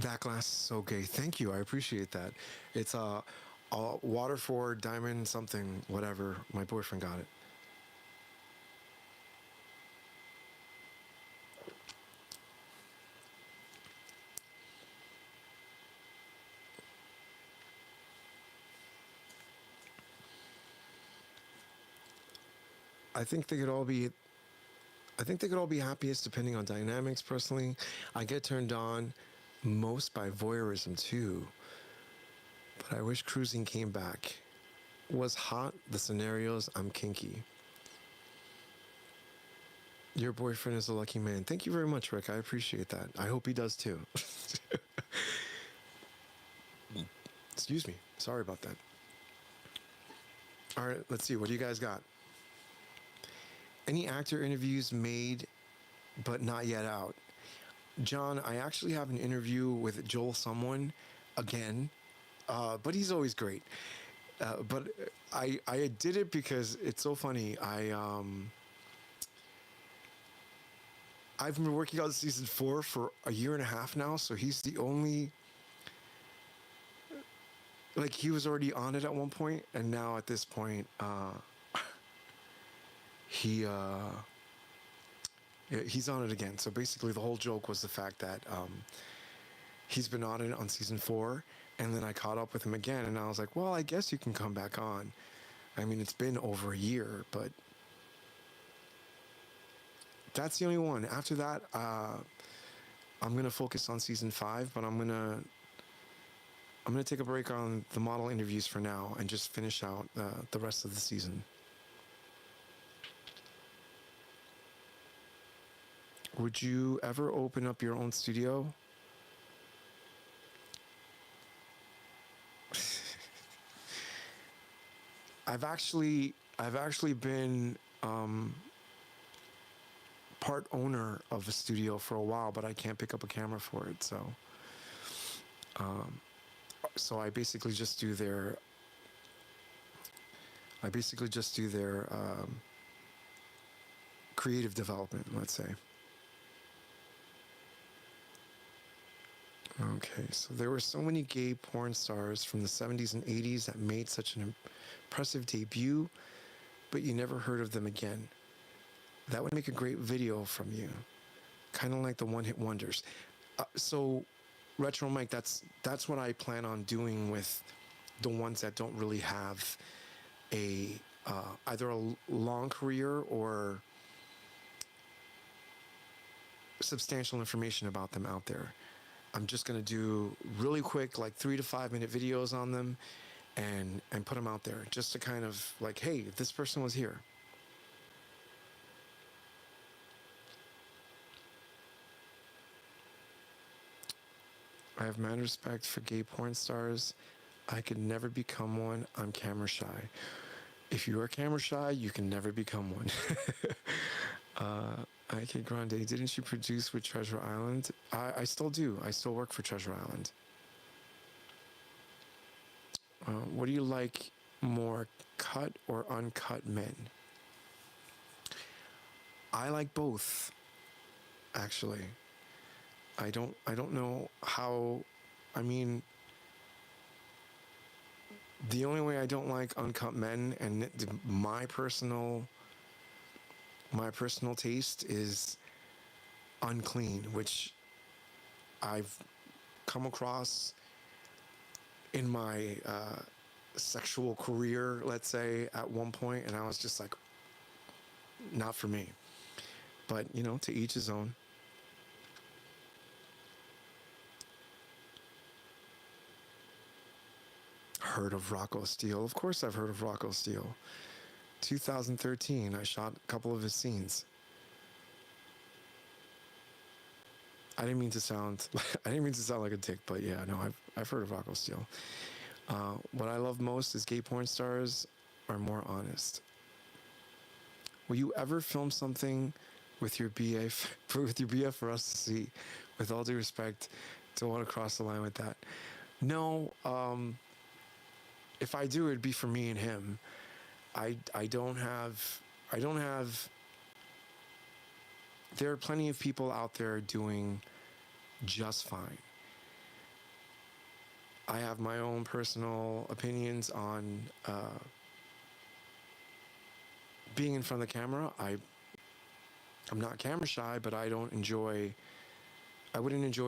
That glass is so gay. Thank you. I appreciate that. It's a Waterford Diamond something, whatever. My boyfriend got it. I think they could all be I think they could all be happiest depending on dynamics. Personally, I get turned on most by voyeurism too, but I wish cruising came back. Was hot, the scenarios, I'm kinky. Your boyfriend is a lucky man. Thank you very much, Rick. I appreciate that. I hope he does too. Excuse me. Sorry about that. All right, let's see. What do you guys got? Any actor interviews made but not yet out? John, I actually have an interview with Joel someone again, but he's always great. But I did it because it's so funny. I've been working on season 4 for a year and a half now, so he's the only, like, he was already on it at one point, and now at this point, he's on it again. So basically, the whole joke was the fact that he's been on it on season 4, and then I caught up with him again, and I was like, well, I guess you can come back on. I mean, it's been over a year, but that's the only one. After that, I'm gonna focus on season 5, but I'm gonna take a break on the model interviews for now and just finish out the rest of the season. Would you ever open up your own studio? I've actually been part owner of a studio for a while, but I can't pick up a camera for it. So I basically just do their creative development, let's say. Okay, so there were so many gay porn stars from the 70s and 80s that made such an impressive debut, but you never heard of them again. That would make a great video from you, kind of like the one-hit wonders. So, Retro Mike, that's what I plan on doing with the ones that don't really have a either a long career or substantial information about them out there. I'm just gonna do really quick, like 3 to 5 minute videos on them, and put them out there just to kind of like, hey, this person was here. I have mad respect for gay porn stars. I could never become one. I'm camera shy. If you are camera shy, you can never become one. Ike Grande, didn't you produce with Treasure Island? I still do. I still work for Treasure Island. What do you like more, cut or uncut men? I like both, actually. I don't know how. I mean, the only way I don't like uncut men, and my personal taste is unclean, which I've come across in my sexual career, let's say, at one point, and I was just like, not for me. But, you know, to each his own. Heard of Rocco Steele? Of course I've heard of Rocco Steele. 2013, I shot a couple of his scenes. I didn't mean to sound like a dick, but yeah, no, I've heard of Rocco Steele. What I love most is gay porn stars are more honest. Will you ever film something with your BF for us to see? With all due respect, don't want to cross the line with that. No, if I do, it'd be for me and him. I don't have. There are plenty of people out there doing just fine. I have my own personal opinions on being in front of the camera. I'm not camera shy, but I wouldn't enjoy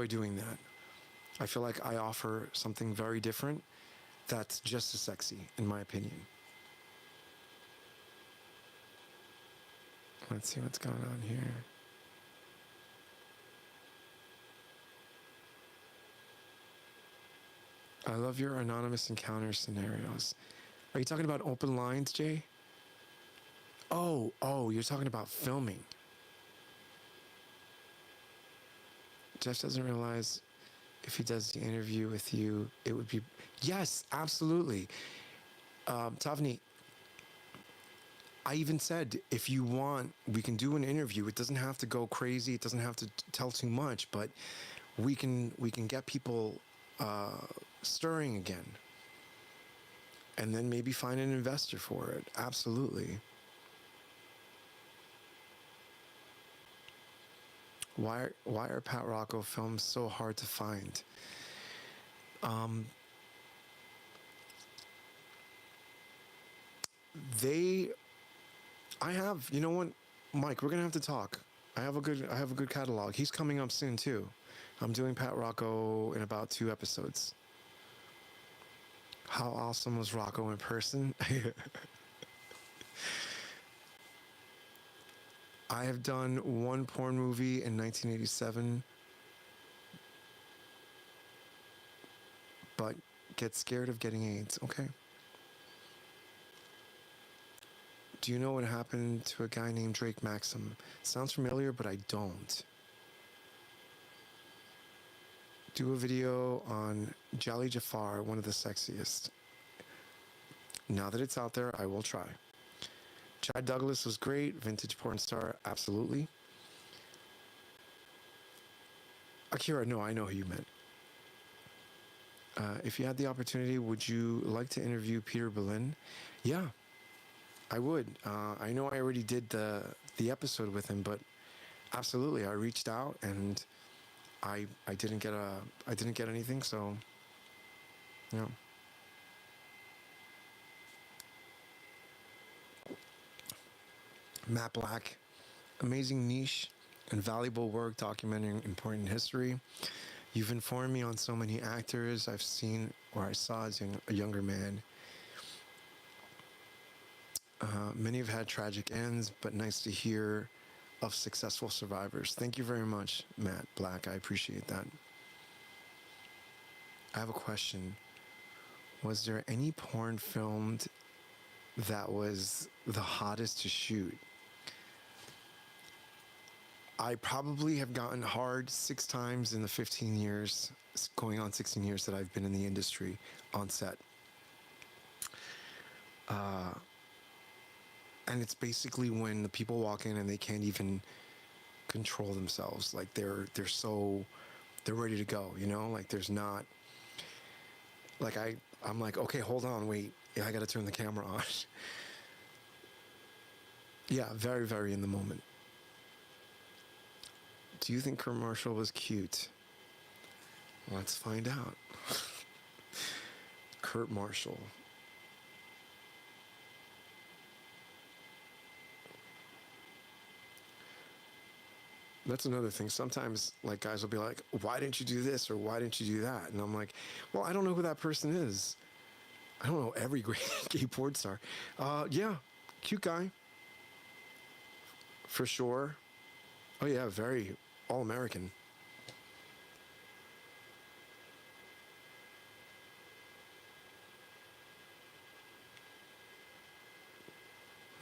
doing that. I feel like I offer something very different that's just as sexy, in my opinion. Let's see what's going on here. I love your anonymous encounter scenarios. Are you talking about open lines, Jay? Oh, you're talking about filming. Jeff doesn't realize if he does the interview with you, it would be... Yes, absolutely. Tavni, I even said, if you want, we can do an interview. It doesn't have to go crazy. It doesn't have to tell too much, but we can get people stirring again. And then maybe find an investor for it. Absolutely. Why are Pat Rocco films so hard to find? I have, you know what, Mike, we're gonna have to talk. I have a good catalog. He's coming up soon too. I'm doing Pat Rocco in about 2 episodes. How awesome was Rocco in person? I have done one porn movie in 1987, but get scared of getting AIDS. Okay. Do you know what happened to a guy named Drake Maxim? Sounds familiar, but I don't. Do a video on Jolly Jafar, one of the sexiest. Now that it's out there, I will try. Chad Douglas was great. Vintage porn star, absolutely. Akira, no, I know who you meant. If you had the opportunity, would you like to interview Peter Berlin? Yeah, I would. I know I already did the episode with him, but absolutely, I reached out and I didn't get anything, so yeah. Matt Black, amazing niche and valuable work documenting important history. You've informed me on so many actors I've seen or I saw as a younger man. Many have had tragic ends, but nice to hear of successful survivors. Thank you very much, Matt Black. I appreciate that. I have a question. Was there any porn filmed that was the hottest to shoot? I probably have gotten hard 6 times in the 15 years, going on 16 years that I've been in the industry on set. And it's basically when the people walk in and they can't even control themselves. Like they're ready to go, you know? Like there's not, like I'm like, okay, hold on, wait. Yeah, I got to turn the camera on. Yeah, very, very in the moment. Do you think Kurt Marshall was cute? Let's find out. Kurt Marshall. That's another thing. Sometimes, like, guys will be like, why didn't you do this or why didn't you do that? And I'm like, well, I don't know who that person is. I don't know every great gay porn star. Yeah, cute guy. For sure. Oh, yeah, very all-American.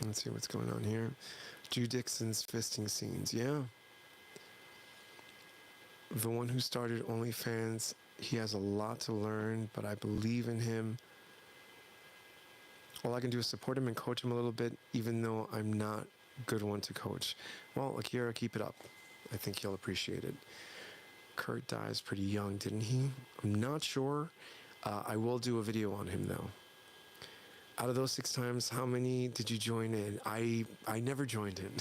Let's see what's going on here. Drew Dixon's fisting scenes. Yeah. The one who started OnlyFans, he has a lot to learn, but I believe in him. All I can do is support him and coach him a little bit, even though I'm not a good one to coach. Well, Akira, keep it up. I think he'll appreciate it. Kurt dies pretty young, didn't he? I'm not sure. I will do a video on him, though. Out of those 6 times, how many did you join in? I never joined in.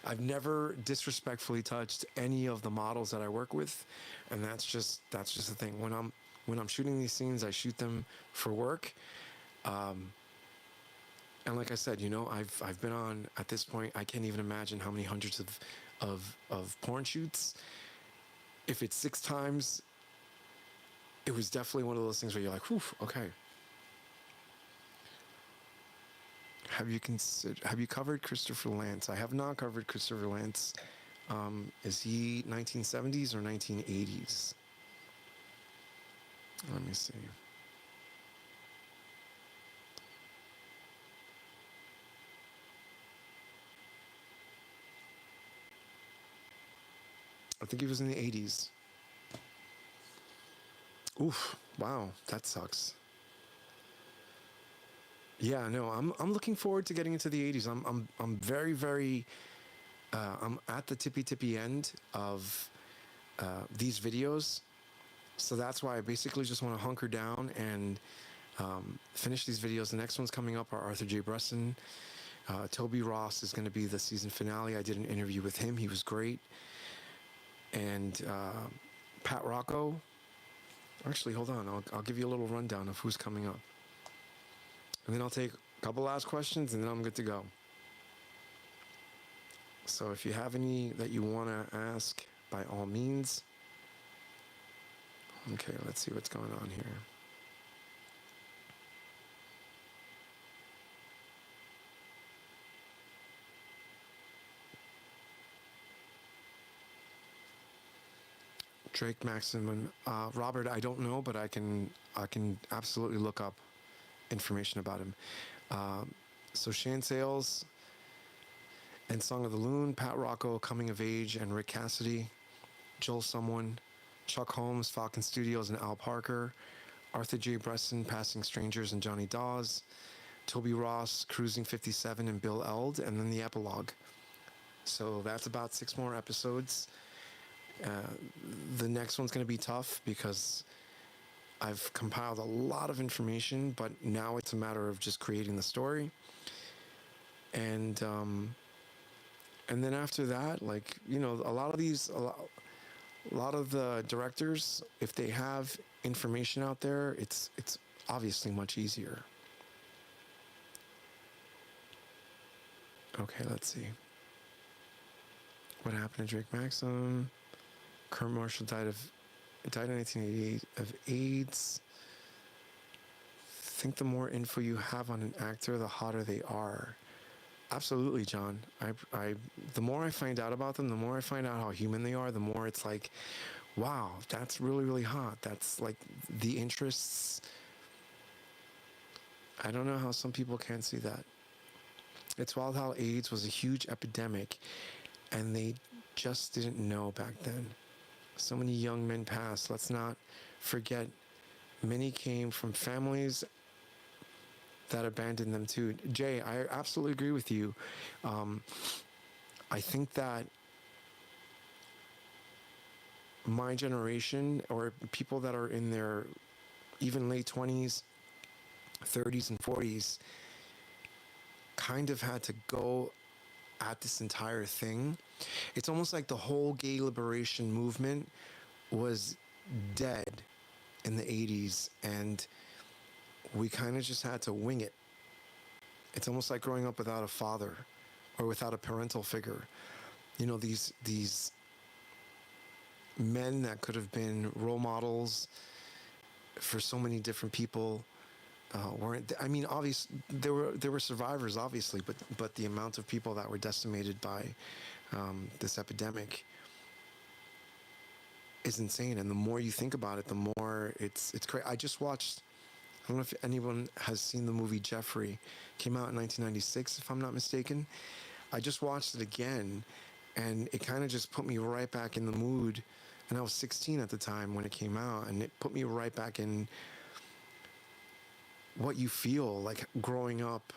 I've never disrespectfully touched any of the models that I work with, and that's just the thing. When I'm shooting these scenes, I shoot them for work. And like I said, you know, I've been on, at this point, I can't even imagine how many hundreds of porn shoots. If it's 6 times, it was definitely one of those things where you're like, whew, okay. Have you covered Christopher Lance? I have not covered Christopher Lance. Is he 1970s or 1980s? Let me see. I think he was in the 80s. Oof! Wow, that sucks. Yeah, no, I'm looking forward to getting into the 80s. I'm very very I'm at the tippy end of these videos, so that's why I basically just want to hunker down and finish these videos. The next one's coming up are Arthur J. Bresson. Toby Ross is going to be the season finale. I did an interview with him. He was great. And Pat Rocco. Actually, hold on. I'll give you a little rundown of who's coming up. And then I'll take a couple last questions, and then I'm good to go. So if you have any that you want to ask, by all means. Okay, let's see what's going on here. Drake Maximum, Robert. I don't know, but I can absolutely look up information about him. So Shan Sales and Song of the Loon, Pat Rocco, Coming of Age, and Rick Cassidy, Joel Someone, Chuck Holmes, Falcon Studios, and Al Parker, Arthur J. Bresson, Passing Strangers, and Johnny Dawes, Toby Ross, Cruising 57, and Bill Eld, and then the epilogue. So that's about 6 more episodes. The next one's going to be tough because I've compiled a lot of information, but now it's a matter of just creating the story. And then after that, like, you know, a lot of the directors, if they have information out there, it's obviously much easier. Okay, let's see. What happened to Drake Maxim? Kurt Marshall died in 1988 of AIDS. Think the more info you have on an actor, the hotter they are. Absolutely, John. The more I find out about them, the more I find out how human they are, the more it's like, wow, that's really, really hot. That's like the interests. I don't know how some people can't see that. It's wild how AIDS was a huge epidemic and they just didn't know back then. So many young men passed. Let's not forget, many came from families that abandoned them too. Jay, I absolutely agree with you. I think that my generation, or people that are in their even late 20s, 30s, and 40s, kind of had to go at this entire thing. It's almost like the whole gay liberation movement was dead in the 80s, and we kind of just had to wing it. It's almost like growing up without a father or without a parental figure. You know, these men that could have been role models for so many different people weren't. I mean, obviously there were survivors, obviously, but the amount of people that were decimated by this epidemic is insane. And the more you think about it, the more it's crazy. I just watched. I don't know if anyone has seen the movie Jeffrey. Came out in 1996, if I'm not mistaken. I just watched it again, and it kind of just put me right back in the mood. And I was 16 at the time when it came out, and it put me right back in what you feel like growing up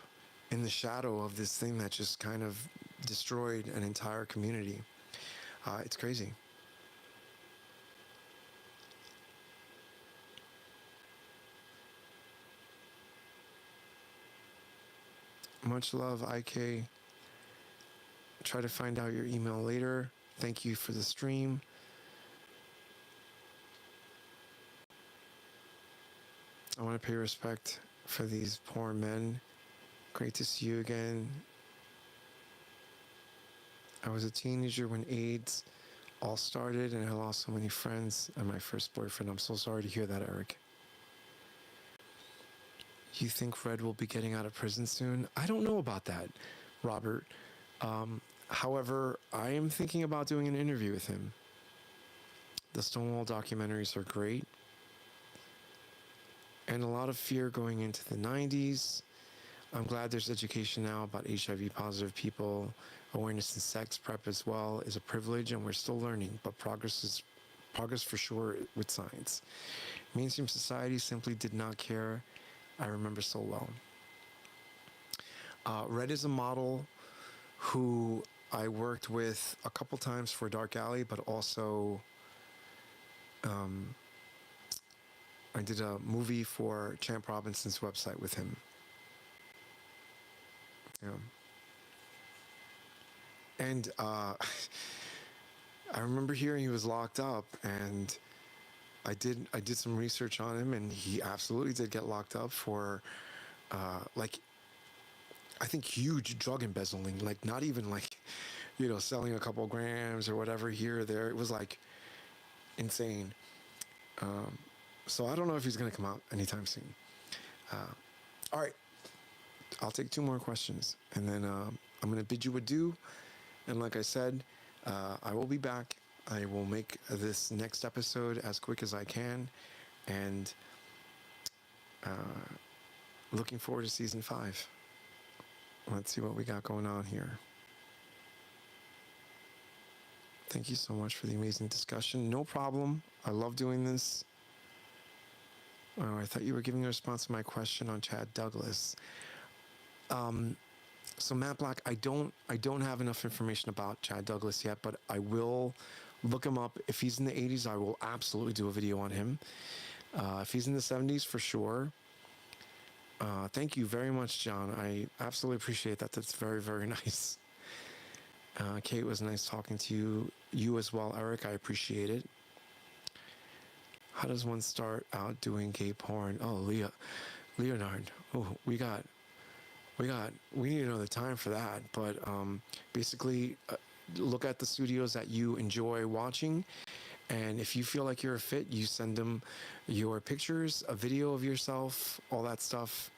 in the shadow of this thing that just kind of destroyed an entire community. It's crazy. Much love, IK. Try to find out your email later. Thank you for the stream. I want to pay respect for these poor men. Great to see you again. I was a teenager when AIDS all started, and I lost so many friends and my first boyfriend. I'm so sorry to hear that, Eric. You think Fred will be getting out of prison soon? I don't know about that, Robert. However, I am thinking about doing an interview with him. The Stonewall documentaries are great. And a lot of fear going into the 90s. I'm glad there's education now about HIV positive people. Awareness in sex prep as well is a privilege, and we're still learning, but progress for sure with science. Mainstream society simply did not care. I remember so well. Red is a model who I worked with a couple times for Dark Alley, but also I did a movie for Champ Robinson's website with him. Yeah. And I remember hearing he was locked up, and I did some research on him, and he absolutely did get locked up for like, I think, huge drug embezzling, like not even like, you know, selling a couple grams or whatever here or there. It was like insane. So I don't know if he's going to come out anytime soon. All right. I'll take 2 more questions, and then I'm going to bid you adieu. And like I said, I will be back. I will make this next episode as quick as I can, and looking forward to season 5. Let's see what we got going on here. Thank you so much for the amazing discussion. No problem. I love doing this. Oh, I thought you were giving a response to my question on Chad Douglas. So Matt Black, I don't have enough information about Chad Douglas yet, but I will look him up. If he's in the 80s, I will absolutely do a video on him. If he's in the 70s, for sure. Thank you very much, John. I absolutely appreciate that. That's very, very nice. Kate, it was nice talking to you. You as well, Eric. I appreciate it. How does one start out doing gay porn? Oh, Leonard. Oh, we need another time for that. But basically, look at the studios that you enjoy watching. And if you feel like you're a fit, you send them your pictures, a video of yourself, all that stuff.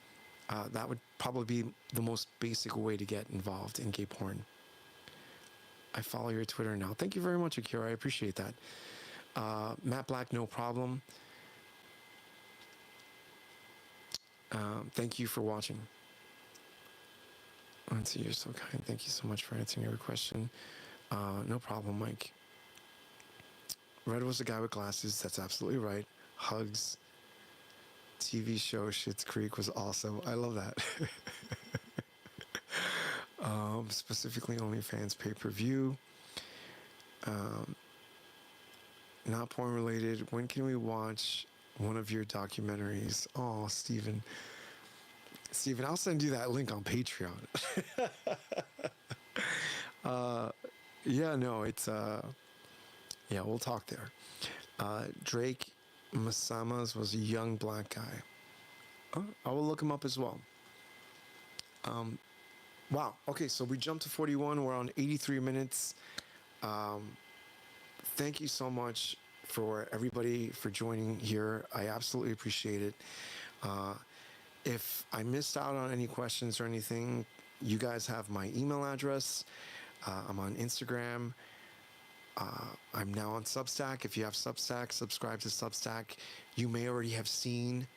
That would probably be the most basic way to get involved in gay porn. I follow your Twitter now. Thank you very much, Akira. I appreciate that. Matt Black, no problem. Thank you for watching. Let's see, you're so kind. Thank you so much for answering every question. No problem, Mike. Red was a guy with glasses. That's absolutely right. Hugs. TV show Schitt's Creek was awesome. I love that. Specifically OnlyFans pay-per-view. Not porn related. When can we watch one of your documentaries? Oh, Steven, I'll send you that link on Patreon. Yeah, no, it's yeah, we'll talk there. Drake Masamas was a young black guy. I will look him up as well. Wow. Okay, so we jumped to 41. We're on 83 minutes. Thank you so much for everybody for joining here. I absolutely appreciate it. If I missed out on any questions or anything, you guys have my email address. I'm on Instagram. I'm now on Substack. If you have Substack, subscribe to Substack. You may already have seen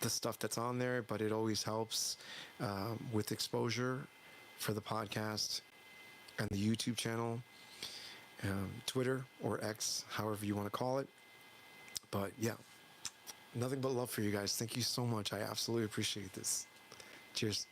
the stuff that's on there, but it always helps with exposure for the podcast and the YouTube channel, Twitter or X, however you want to call it. But yeah, nothing but love for you guys. Thank you so much. I absolutely appreciate this. Cheers.